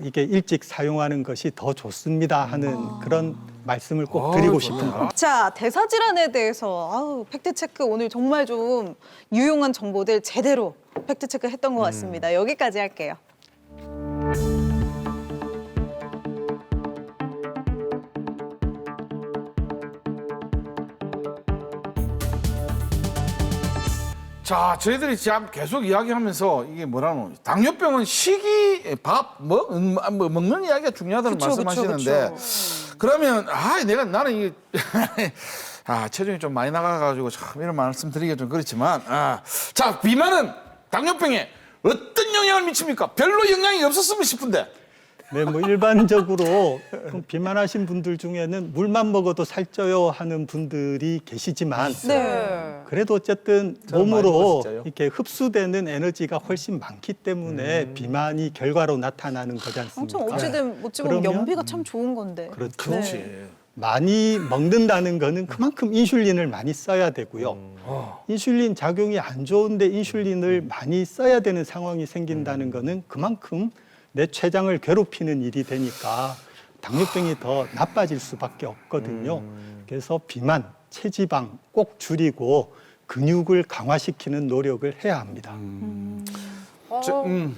이게 일찍 사용하는 것이 더 좋습니다 하는 그런 말씀을 꼭 드리고 싶은 겁니다. 자, 대사 질환에 대해서 팩트 체크 오늘 정말 좀 유용한 정보들 제대로 팩트 체크 했던 것 같습니다. 여기까지 할게요. 자, 저희들이 지금 계속 이야기하면서 이게 뭐라노? 당뇨병은 식이, 밥, 먹는 이야기가 중요하다는 그쵸, 말씀하시는데 그러면 나는 이게 체중이 좀 많이 나가가지고 참 이런 말씀드리기가 좀 그렇지만 자, 비만은 당뇨병에 어떤 영향을 미칩니까? 별로 영향이 없었으면 싶은데. 네, 뭐 일반적으로 비만하신 분들 중에는 물만 먹어도 살쪄요 하는 분들이 계시지만 네. 그래도 어쨌든 저는 많이 몸으로 먹었어요. 이렇게 흡수되는 에너지가 훨씬 많기 때문에 비만이 결과로 나타나는 거지 참 않습니까? 어찌든 어찌 보면 그러면- 연비가 참 좋은 건데. 그렇죠. 네. 많이 먹는다는 거는 그만큼 인슐린을 많이 써야 되고요. 인슐린 작용이 안 좋은데 인슐린을 많이 써야 되는 상황이 생긴다는 거는 그만큼 내 췌장을 괴롭히는 일이 되니까 당뇨병이 더 나빠질 수밖에 없거든요. 그래서 비만, 체지방 꼭 줄이고 근육을 강화시키는 노력을 해야 합니다.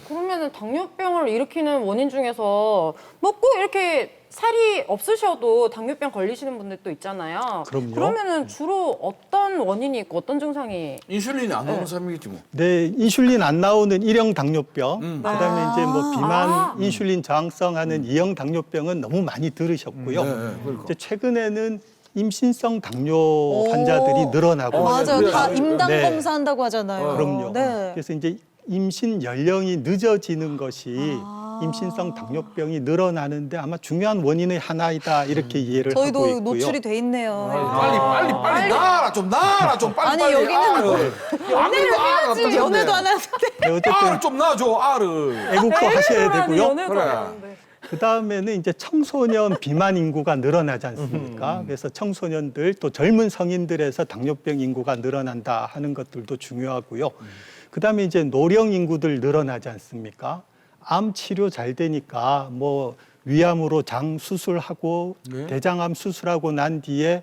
그러면은 당뇨병을 일으키는 원인 중에서 뭐 꼭 이렇게 살이 없으셔도 당뇨병 걸리시는 분들도 있잖아요. 그럼요. 그러면은 주로 어떤 원인이 있고 어떤 증상이 인슐린이 안 나오는 사람이겠지 뭐. 네, 인슐린 안 나오는 1형 당뇨병, 그다음에 이제 뭐 비만, 인슐린 저항성하는 2형 당뇨병은 너무 많이 들으셨고요. 그러니까. 이제 최근에는 임신성 당뇨 환자들이 늘어나고 맞아요. 있어요. 다 임당 네. 검사한다고 하잖아요. 그럼요. 네. 그래서 이제 임신 연령이 늦어지는 것이 임신성 당뇨병이 늘어나는데 아마 중요한 원인의 하나이다 이렇게 이해를 하고 저희도 있고요. 노출이 돼 있네요. 빨리 나와라 좀 빨리. 아니, 여기는 뭐 연애를 해야지. 연애도 안 하는데. 네, 어쨌든 좀 놔줘 알을. 애국도 하셔야 되고요. 연애도 그래. 하는데. 그 다음에는 이제 청소년 비만 인구가 늘어나지 않습니까? 그래서 청소년들 또 젊은 성인들에서 당뇨병 인구가 늘어난다 하는 것들도 중요하고요. 그 다음에 이제 노령 인구들 늘어나지 않습니까? 암 치료 잘 되니까 뭐 위암으로 장 수술하고 대장암 수술하고 난 뒤에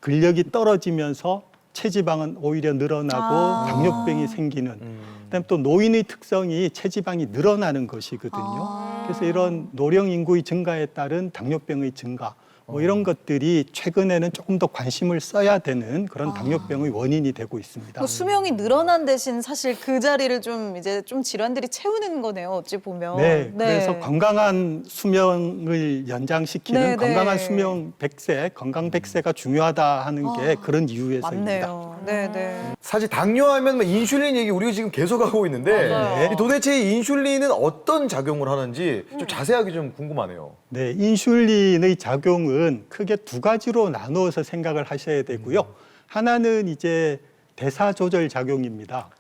근력이 떨어지면서 체지방은 오히려 늘어나고 당뇨병이 생기는. 그다음에 또 노인의 특성이 체지방이 늘어나는 것이거든요. 그래서 이런 노령 인구의 증가에 따른 당뇨병의 증가, 뭐 이런 것들이 최근에는 조금 더 관심을 써야 되는 그런 당뇨병의 원인이 되고 있습니다. 뭐 수명이 늘어난 대신 사실 그 자리를 좀 이제 좀 질환들이 채우는 거네요. 어찌 보면. 네, 그래서 건강한 수명을 연장시키는 네, 네. 건강한 수명 100세, 건강 100세가 중요하다 하는 게 그런 이유에서입니다. 맞네요. 네, 네. 사실 당뇨하면 뭐 인슐린 얘기 우리가 지금 계속 하고 있는데 이 도대체 이 인슐린은 어떤 작용을 하는지 좀 자세하게 좀 궁금하네요. 네, 인슐린의 작용은 크게 두 가지로 나누어서 생각을 하셔야 되고요. 하나는 이제 대사 조절 작용입니다.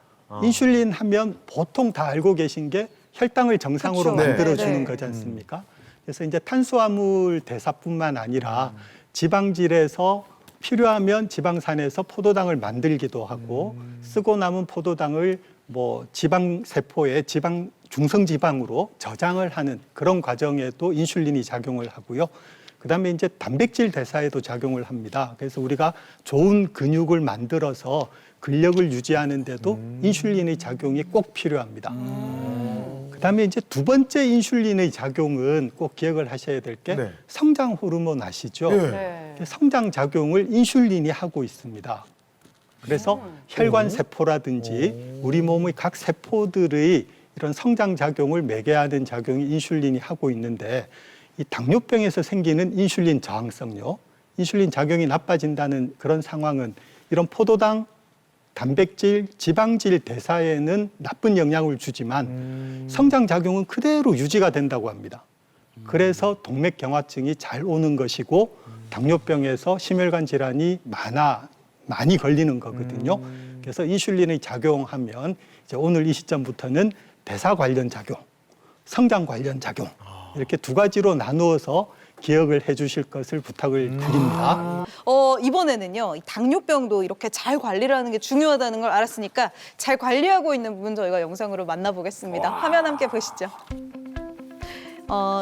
인슐린 하면 보통 다 알고 계신 게 혈당을 정상으로 그쵸. 만들어주는 네, 네. 거지 않습니까? 그래서 이제 탄수화물 대사뿐만 아니라 지방질에서 필요하면 지방산에서 포도당을 만들기도 하고 쓰고 남은 포도당을 뭐 지방 세포에 지방 중성 지방으로 저장을 하는 그런 과정에도 인슐린이 작용을 하고요. 그다음에 이제 단백질 대사에도 작용을 합니다. 그래서 우리가 좋은 근육을 만들어서 근력을 유지하는데도 인슐린의 작용이 꼭 필요합니다. 그다음에 이제 두 번째 인슐린의 작용은 꼭 기억을 하셔야 될 게 네. 성장 호르몬 아시죠? 네. 네. 성장 작용을 인슐린이 하고 있습니다. 그래서 혈관 세포라든지 우리 몸의 각 세포들의 이런 성장 작용을 매개하는 작용이 인슐린이 하고 있는데 이 당뇨병에서 생기는 인슐린 저항성요. 인슐린 작용이 나빠진다는 그런 상황은 이런 포도당, 단백질, 지방질 대사에는 나쁜 영향을 주지만 성장 작용은 그대로 유지가 된다고 합니다. 그래서 동맥경화증이 잘 오는 것이고 당뇨병에서 심혈관 질환이 많이 걸리는 거거든요. 그래서 인슐린이 작용하면 이제 오늘 이 시점부터는 대사 관련 작용, 성장 관련 작용 이렇게 두 가지로 나누어서 기억을 해주실 것을 부탁을 드립니다. 이번에는요, 이 당뇨병도 이렇게 잘 관리를 하는 게 중요하다는 걸 알았으니까 잘 관리하고 있는 부분 저희가 영상으로 만나보겠습니다. 화면 함께 보시죠.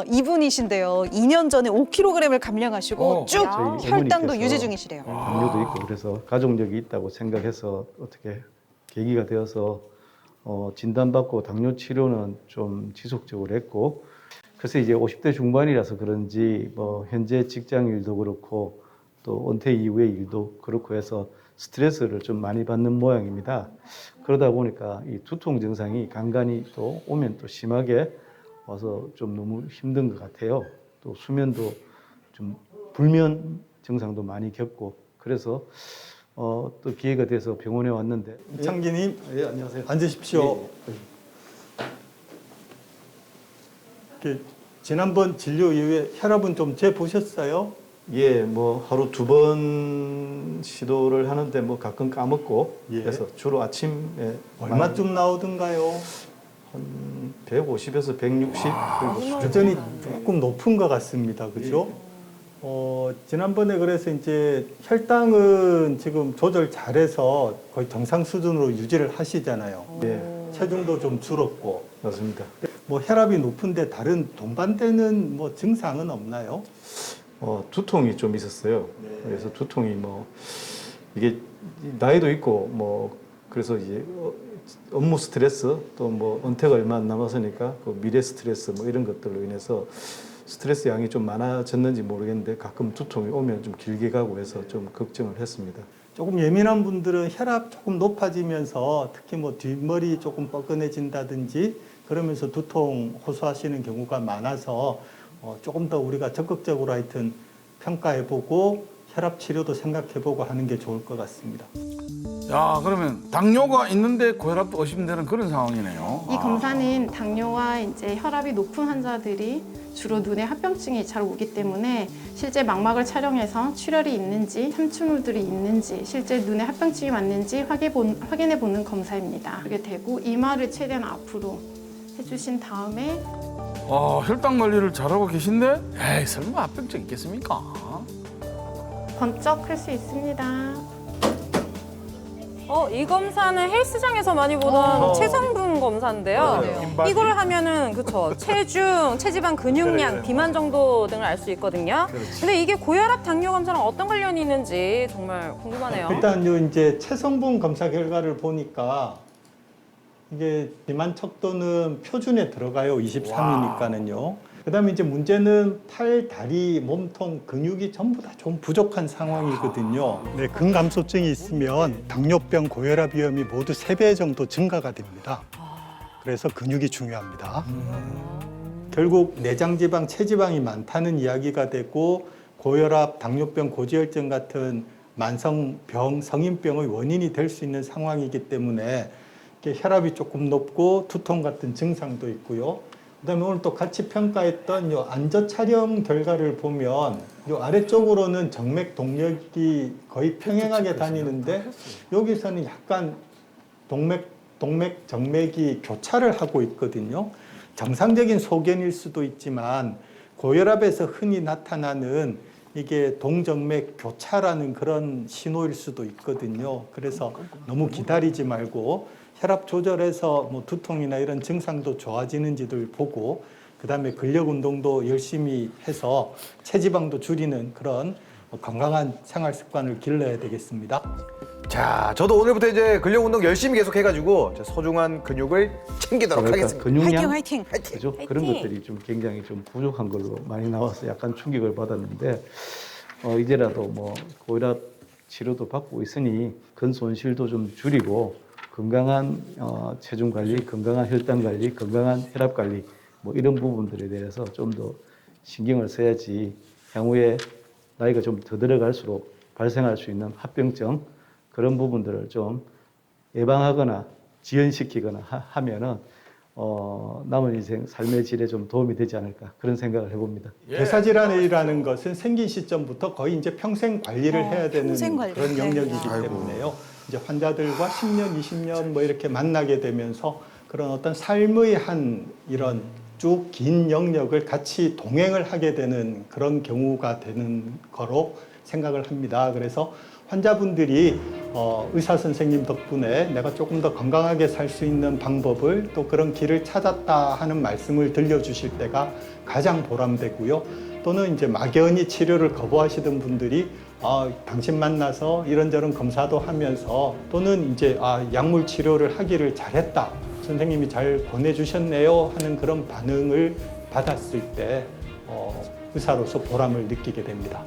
이분이신데요. 2년 전에 5kg을 감량하시고 쭉 저희 혈당도 어머니께서 유지 중이시래요. 당뇨도 있고 그래서 가족력이 있다고 생각해서 어떻게 계기가 되어서 진단받고 당뇨 치료는 좀 지속적으로 했고 그래서 이제 50대 중반이라서 그런지 뭐 현재 직장 일도 그렇고 또 은퇴 이후의 일도 그렇고 해서 스트레스를 좀 많이 받는 모양입니다. 그러다 보니까 이 두통 증상이 간간히 또 오면 또 심하게 와서 좀 너무 힘든 것 같아요. 또 수면도 좀 불면 증상도 많이 겪고 그래서 또 기회가 돼서 병원에 왔는데 이창기님, 예, 안녕하세요. 앉으십시오. 이렇게 지난번 진료 이후에 혈압은 좀 재보셨어요? 예, 뭐 하루 2번 시도를 하는데 뭐 가끔 까먹고 예. 그래서 주로 아침에 얼마쯤 나오던가요? 한 150에서 160 그리고 여전히 조금 높은 것 같습니다. 그죠? 지난번에 그래서 이제 혈당은 지금 조절 잘해서 거의 정상 수준으로 유지를 하시잖아요. 예, 체중도 좀 줄었고. 맞습니다. 뭐 혈압이 높은데 다른 동반되는 뭐 증상은 없나요? 두통이 좀 있었어요. 그래서 두통이 뭐 이게 나이도 있고 뭐 그래서 이제 업무 스트레스 또 뭐 은퇴가 얼마 안 남았으니까 그 미래 스트레스 뭐 이런 것들로 인해서 스트레스 양이 좀 많아졌는지 모르겠는데 가끔 두통이 오면 좀 길게 가고 해서 좀 걱정을 했습니다. 조금 예민한 분들은 혈압 조금 높아지면서 특히 뭐 뒷머리 조금 뻐근해진다든지 그러면서 두통 호소하시는 경우가 많아서 조금 더 우리가 적극적으로 하여튼 평가해보고 혈압 치료도 생각해보고 하는 게 좋을 것 같습니다. 야, 그러면 당뇨가 있는데 고혈압도 의심되는 그런 상황이네요. 이 검사는 당뇨와 이제 혈압이 높은 환자들이 주로 눈에 합병증이 잘 오기 때문에 실제 망막을 촬영해서 출혈이 있는지 삼투물들이 있는지 실제 눈에 합병증이 맞는지 확인해 보는 검사입니다. 그게 되고 이마를 최대한 앞으로 해주신 다음에 혈당 관리를 잘하고 계신데 에이 설마 합병증 있겠습니까? 번쩍 클 수 있습니다. 이 검사는 헬스장에서 많이 보던 체성분 검사인데요. 이걸 하면은 그쵸 체중, 체지방 근육량, 비만 정도 등을 알 수 있거든요. 근데 이게 고혈압 당뇨 검사랑 어떤 관련이 있는지 정말 궁금하네요. 일단 요 이제 체성분 검사 결과를 보니까 이게 비만 척도는 표준에 들어가요. 23이니까는요. 그다음에 이제 문제는 팔, 다리, 몸통, 근육이 전부 다 좀 부족한 상황이거든요. 네, 근감소증이 있으면 당뇨병, 고혈압 위험이 모두 3배 정도 증가가 됩니다. 그래서 근육이 중요합니다. 결국 내장지방, 체지방이 많다는 이야기가 되고 고혈압, 당뇨병, 고지혈증 같은 만성병, 성인병의 원인이 될 수 있는 상황이기 때문에 혈압이 조금 높고 두통 같은 증상도 있고요. 그다음에 오늘 또 같이 평가했던 요 안저 촬영 결과를 보면 요 아래쪽으로는 정맥 동력이 거의 평행하게 다니는데 여기서는 약간 동맥 정맥이 교차를 하고 있거든요. 정상적인 소견일 수도 있지만 고혈압에서 흔히 나타나는 이게 동정맥 교차라는 그런 신호일 수도 있거든요. 그래서 너무 기다리지 말고 혈압 조절해서 뭐 두통이나 이런 증상도 좋아지는지를 보고 그다음에 근력 운동도 열심히 해서 체지방도 줄이는 그런 건강한 생활 습관을 길러야 되겠습니다. 자, 저도 오늘부터 이제 근력 운동 열심히 계속 해가지고 소중한 근육을 챙기도록 하겠습니다. 근육량 화이팅! 그죠? 그런 것들이 좀 굉장히 좀 부족한 걸로 많이 나와서 약간 충격을 받았는데 이제라도 뭐 고혈압 치료도 받고 있으니 근 손실도 좀 줄이고 건강한 체중 관리, 건강한 혈당 관리, 건강한 혈압 관리 뭐 이런 부분들에 대해서 좀 더 신경을 써야지 향후에 나이가 좀 더 들어갈수록 발생할 수 있는 합병증 그런 부분들을 좀 예방하거나 지연시키거나 하면은 남은 인생 삶의 질에 좀 도움이 되지 않을까 그런 생각을 해봅니다. 대사질환이라는 것은 생긴 시점부터 거의 이제 평생 관리를 해야 되는 평생 관리. 그런 네. 영역이기 때문에요. 이제 환자들과 10년, 20년 뭐 이렇게 만나게 되면서 그런 어떤 삶의 한 이런 쭉 긴 영역을 같이 동행을 하게 되는 그런 경우가 되는 거로 생각을 합니다. 그래서 환자분들이 의사 선생님 덕분에 내가 조금 더 건강하게 살 수 있는 방법을 또 그런 길을 찾았다 하는 말씀을 들려주실 때가 가장 보람되고요. 또는 이제 막연히 치료를 거부하시던 분들이 당신 만나서 이런저런 검사도 하면서 또는 이제 약물 치료를 하기를 잘했다. 선생님이 잘 보내주셨네요 하는 그런 반응을 받았을 때 의사로서 보람을 느끼게 됩니다.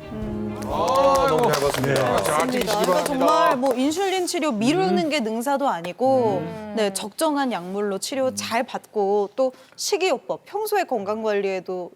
너무 잘 봤습니다. 잘 맞습니다. 지키시기 그러니까 바랍니다. 정말 뭐 인슐린 치료 미루는 게 능사도 아니고 네, 적정한 약물로 치료 잘 받고 또 식이요법 평소에 건강 관리에도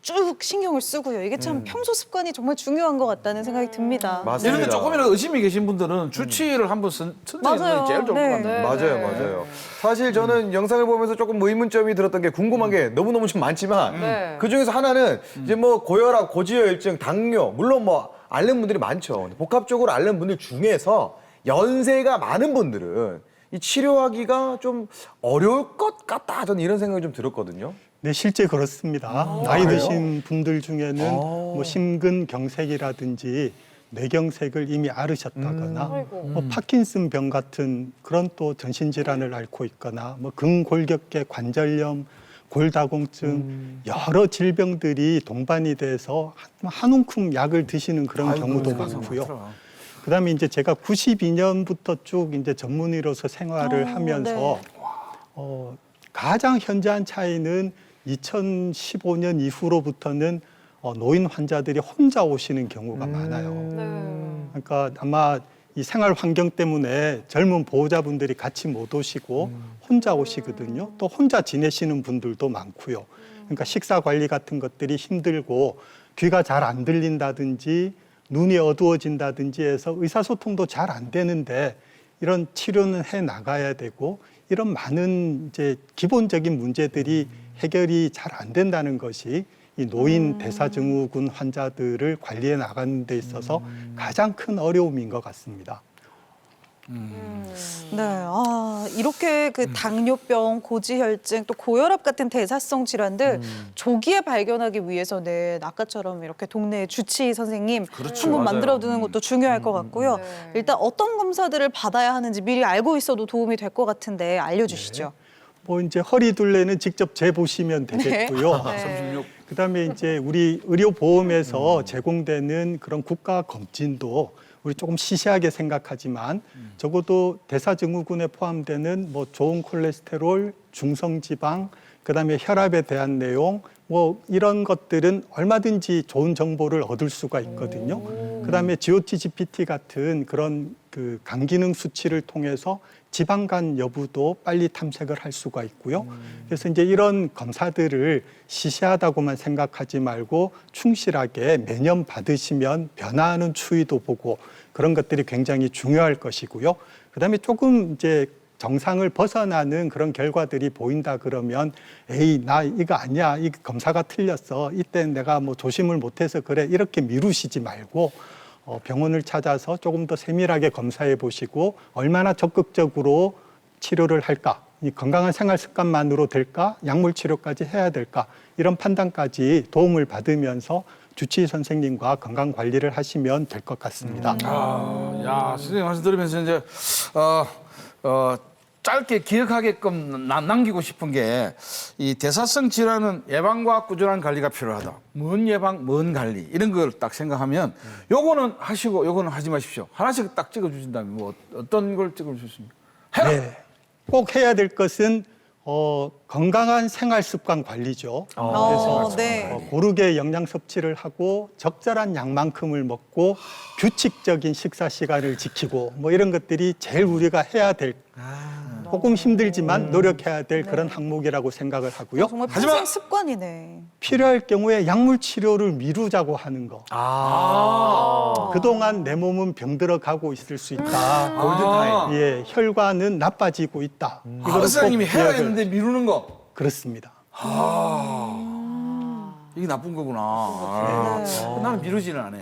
쭉 신경을 쓰고요. 이게 참 평소 습관이 정말 중요한 것 같다는 생각이 듭니다. 맞습니다. 이런데 조금이라도 의심이 계신 분들은 주치의를 한번 선택하는 맞아요. 게 제일 좋을 네. 것 같아요. 맞아요. 사실 저는 영상을 보면서 조금 의문점이 들었던 게 궁금한 게 너무너무 좀 많지만 네. 그 중에서 하나는 이제 뭐 고혈압, 고지혈증, 당뇨 물론 뭐 앓는 분들이 많죠. 근데 복합적으로 앓는 분들 중에서 연세가 많은 분들은 이 치료하기가 좀 어려울 것 같다. 저는 이런 생각이 좀 들었거든요. 네, 실제 그렇습니다. 나이 드신 분들 중에는 뭐 심근경색이라든지 뇌경색을 이미 앓으셨다거나 뭐 파킨슨 병 같은 그런 또 전신질환을 앓고 있거나 뭐 근골격계 관절염, 골다공증 여러 질병들이 동반이 돼서 한 움큼 약을 드시는 그런 경우도 많고요. 그다음에 이제 제가 92년부터 쭉 이제 전문의로서 생활을 하면서 가장 현저한 차이는 2015년 이후로부터는 노인 환자들이 혼자 오시는 경우가 많아요. 그러니까 아마 이 생활 환경 때문에 젊은 보호자분들이 같이 못 오시고 혼자 오시거든요. 또 혼자 지내시는 분들도 많고요. 그러니까 식사 관리 같은 것들이 힘들고 귀가 잘 안 들린다든지 눈이 어두워진다든지 해서 의사소통도 잘 안 되는데 이런 치료는 해 나가야 되고 이런 많은 이제 기본적인 문제들이 해결이 잘 안 된다는 것이 이 노인 대사증후군 환자들을 관리해 나가는 데 있어서 가장 큰 어려움인 것 같습니다. 네, 이렇게 그 당뇨병, 고지혈증, 또 고혈압 같은 대사성 질환들 조기에 발견하기 위해서는 아까처럼 이렇게 동네 주치의 선생님 한번 만들어두는 것도 중요할 것 같고요. 일단 어떤 검사들을 받아야 하는지 미리 알고 있어도 도움이 될 것 같은데 알려주시죠. 뭐 이제 허리둘레는 직접 재보시면 되겠고요. 그다음에 이제 우리 의료보험에서 제공되는 그런 국가 검진도 우리 조금 시시하게 생각하지만 적어도 대사증후군에 포함되는 뭐 좋은 콜레스테롤, 중성지방, 그다음에 혈압에 대한 내용 뭐 이런 것들은 얼마든지 좋은 정보를 얻을 수가 있거든요. 그다음에 GOT-GPT 같은 그런 그 간기능 수치를 통해서 지방간 여부도 빨리 탐색을 할 수가 있고요. 그래서 이제 이런 검사들을 시시하다고만 생각하지 말고 충실하게 매년 받으시면 변화하는 추이도 보고 그런 것들이 굉장히 중요할 것이고요. 그다음에 조금 이제 정상을 벗어나는 그런 결과들이 보인다 그러면 에이 나 이거 아니야 이 검사가 틀렸어 이때 내가 뭐 조심을 못해서 그래 이렇게 미루시지 말고 병원을 찾아서 조금 더 세밀하게 검사해 보시고 얼마나 적극적으로 치료를 할까 이 건강한 생활 습관만으로 될까 약물 치료까지 해야 될까 이런 판단까지 도움을 받으면서 주치의 선생님과 건강 관리를 하시면 될 것 같습니다. 야, 선생님 말씀 들으면서 이제 짧게 기억하게끔 남기고 싶은 게 이 대사성 질환은 예방과 꾸준한 관리가 필요하다. 뭔 예방, 뭔 관리 이런 걸 딱 생각하면 요거는 하시고 요거는 하지 마십시오. 하나씩 딱 찍어주신다면 뭐 어떤 걸 찍어주셨습니까? 해라. 네, 꼭 해야 될 것은 건강한 생활 습관 관리죠. 그래서 네. 고르게 영양 섭취를 하고 적절한 양만큼을 먹고 규칙적인 식사 시간을 지키고 뭐 이런 것들이 제일 우리가 해야 될 조금 힘들지만 노력해야 될 그런 항목이라고 생각을 하고요. 정말 평생 습관이네. 필요할 경우에 약물 치료를 미루자고 하는 거. 그동안 내 몸은 병들어 가고 있을 수 있다. 골든타임. 예, 혈관은 나빠지고 있다. 이거를 의사님이 꼭 해야 기억을- 했는데 미루는 거. 그렇습니다. 이게 나쁜 거구나. 나는 미루지는 않아.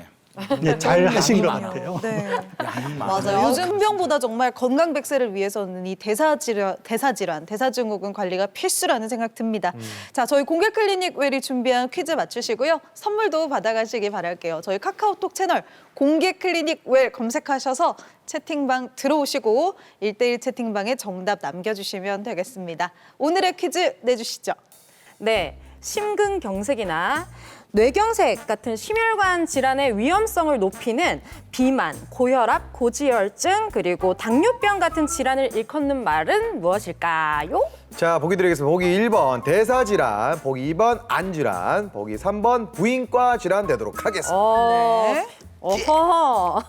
네, 잘 하신 것 많아. 같아요. 네. 양이 많아. 맞아요. 요즘 훈병보다 정말 건강 백세를 위해서는 이 대사질환, 대사증후군 관리가 필수라는 생각 듭니다. 자, 저희 공개 클리닉 웰이 준비한 퀴즈 맞추시고요. 선물도 받아가시기 바랄게요. 저희 카카오톡 채널 공개 클리닉 웰 검색하셔서 채팅방 들어오시고 1대1 채팅방에 정답 남겨주시면 되겠습니다. 오늘의 퀴즈 내주시죠. 네, 심근경색이나 뇌경색 같은 심혈관 질환의 위험성을 높이는 비만, 고혈압, 고지혈증, 그리고 당뇨병 같은 질환을 일컫는 말은 무엇일까요? 자, 보기 드리겠습니다. 보기 1번 대사질환, 보기 2번 안질환, 보기 3번 부인과 질환 되도록 하겠습니다. 네. 어허.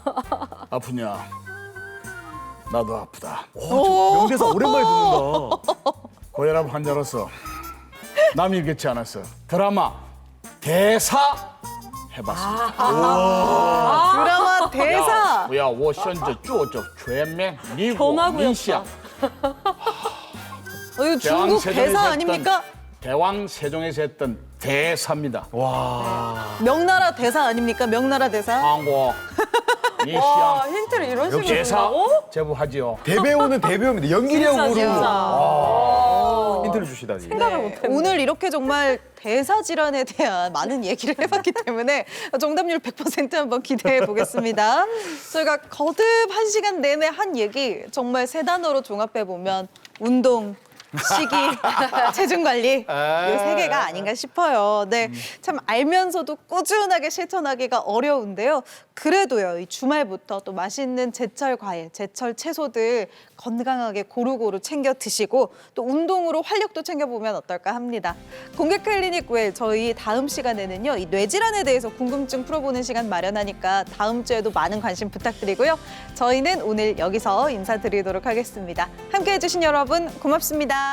아프냐? 나도 아프다. 명대사 오랜만에 듣는다. 고혈압 환자로서 남이 일겠지 않았어. 드라마 대사 해봤습니다. 드라마 대사. 我要我选择做着全面미국 변화구였다. 민시아 이거 중국 대사 아닙니까? 대왕 세종에서 했던 대사입니다. 명나라 대사 아닙니까? 명나라 대사. 한국 와, 민시아 힌트를 이런 식으로 대사 준다고? 제보하지요. 대배우는 대배우입니다. 연기력으로 진짜. 힌트를 주시다니. 생각을 못했네. 오늘 이렇게 정말 대사 질환에 대한 많은 얘기를 해봤기 때문에 정답률 100% 한번 기대해 보겠습니다. 저희가 거듭 1시간 내내 한 얘기 정말 세 단어로 종합해 보면 운동, 식이, 체중 관리 이 세 개가 아닌가 싶어요. 네, 참 알면서도 꾸준하게 실천하기가 어려운데요. 그래도요, 이 주말부터 또 맛있는 제철 과일, 제철 채소들 건강하게 고루고루 챙겨 드시고 또 운동으로 활력도 챙겨보면 어떨까 합니다. 공개 클리닉 웰 저희 다음 시간에는요, 이 뇌질환에 대해서 궁금증 풀어보는 시간 마련하니까 다음 주에도 많은 관심 부탁드리고요. 저희는 오늘 여기서 인사드리도록 하겠습니다. 함께해 주신 여러분 고맙습니다.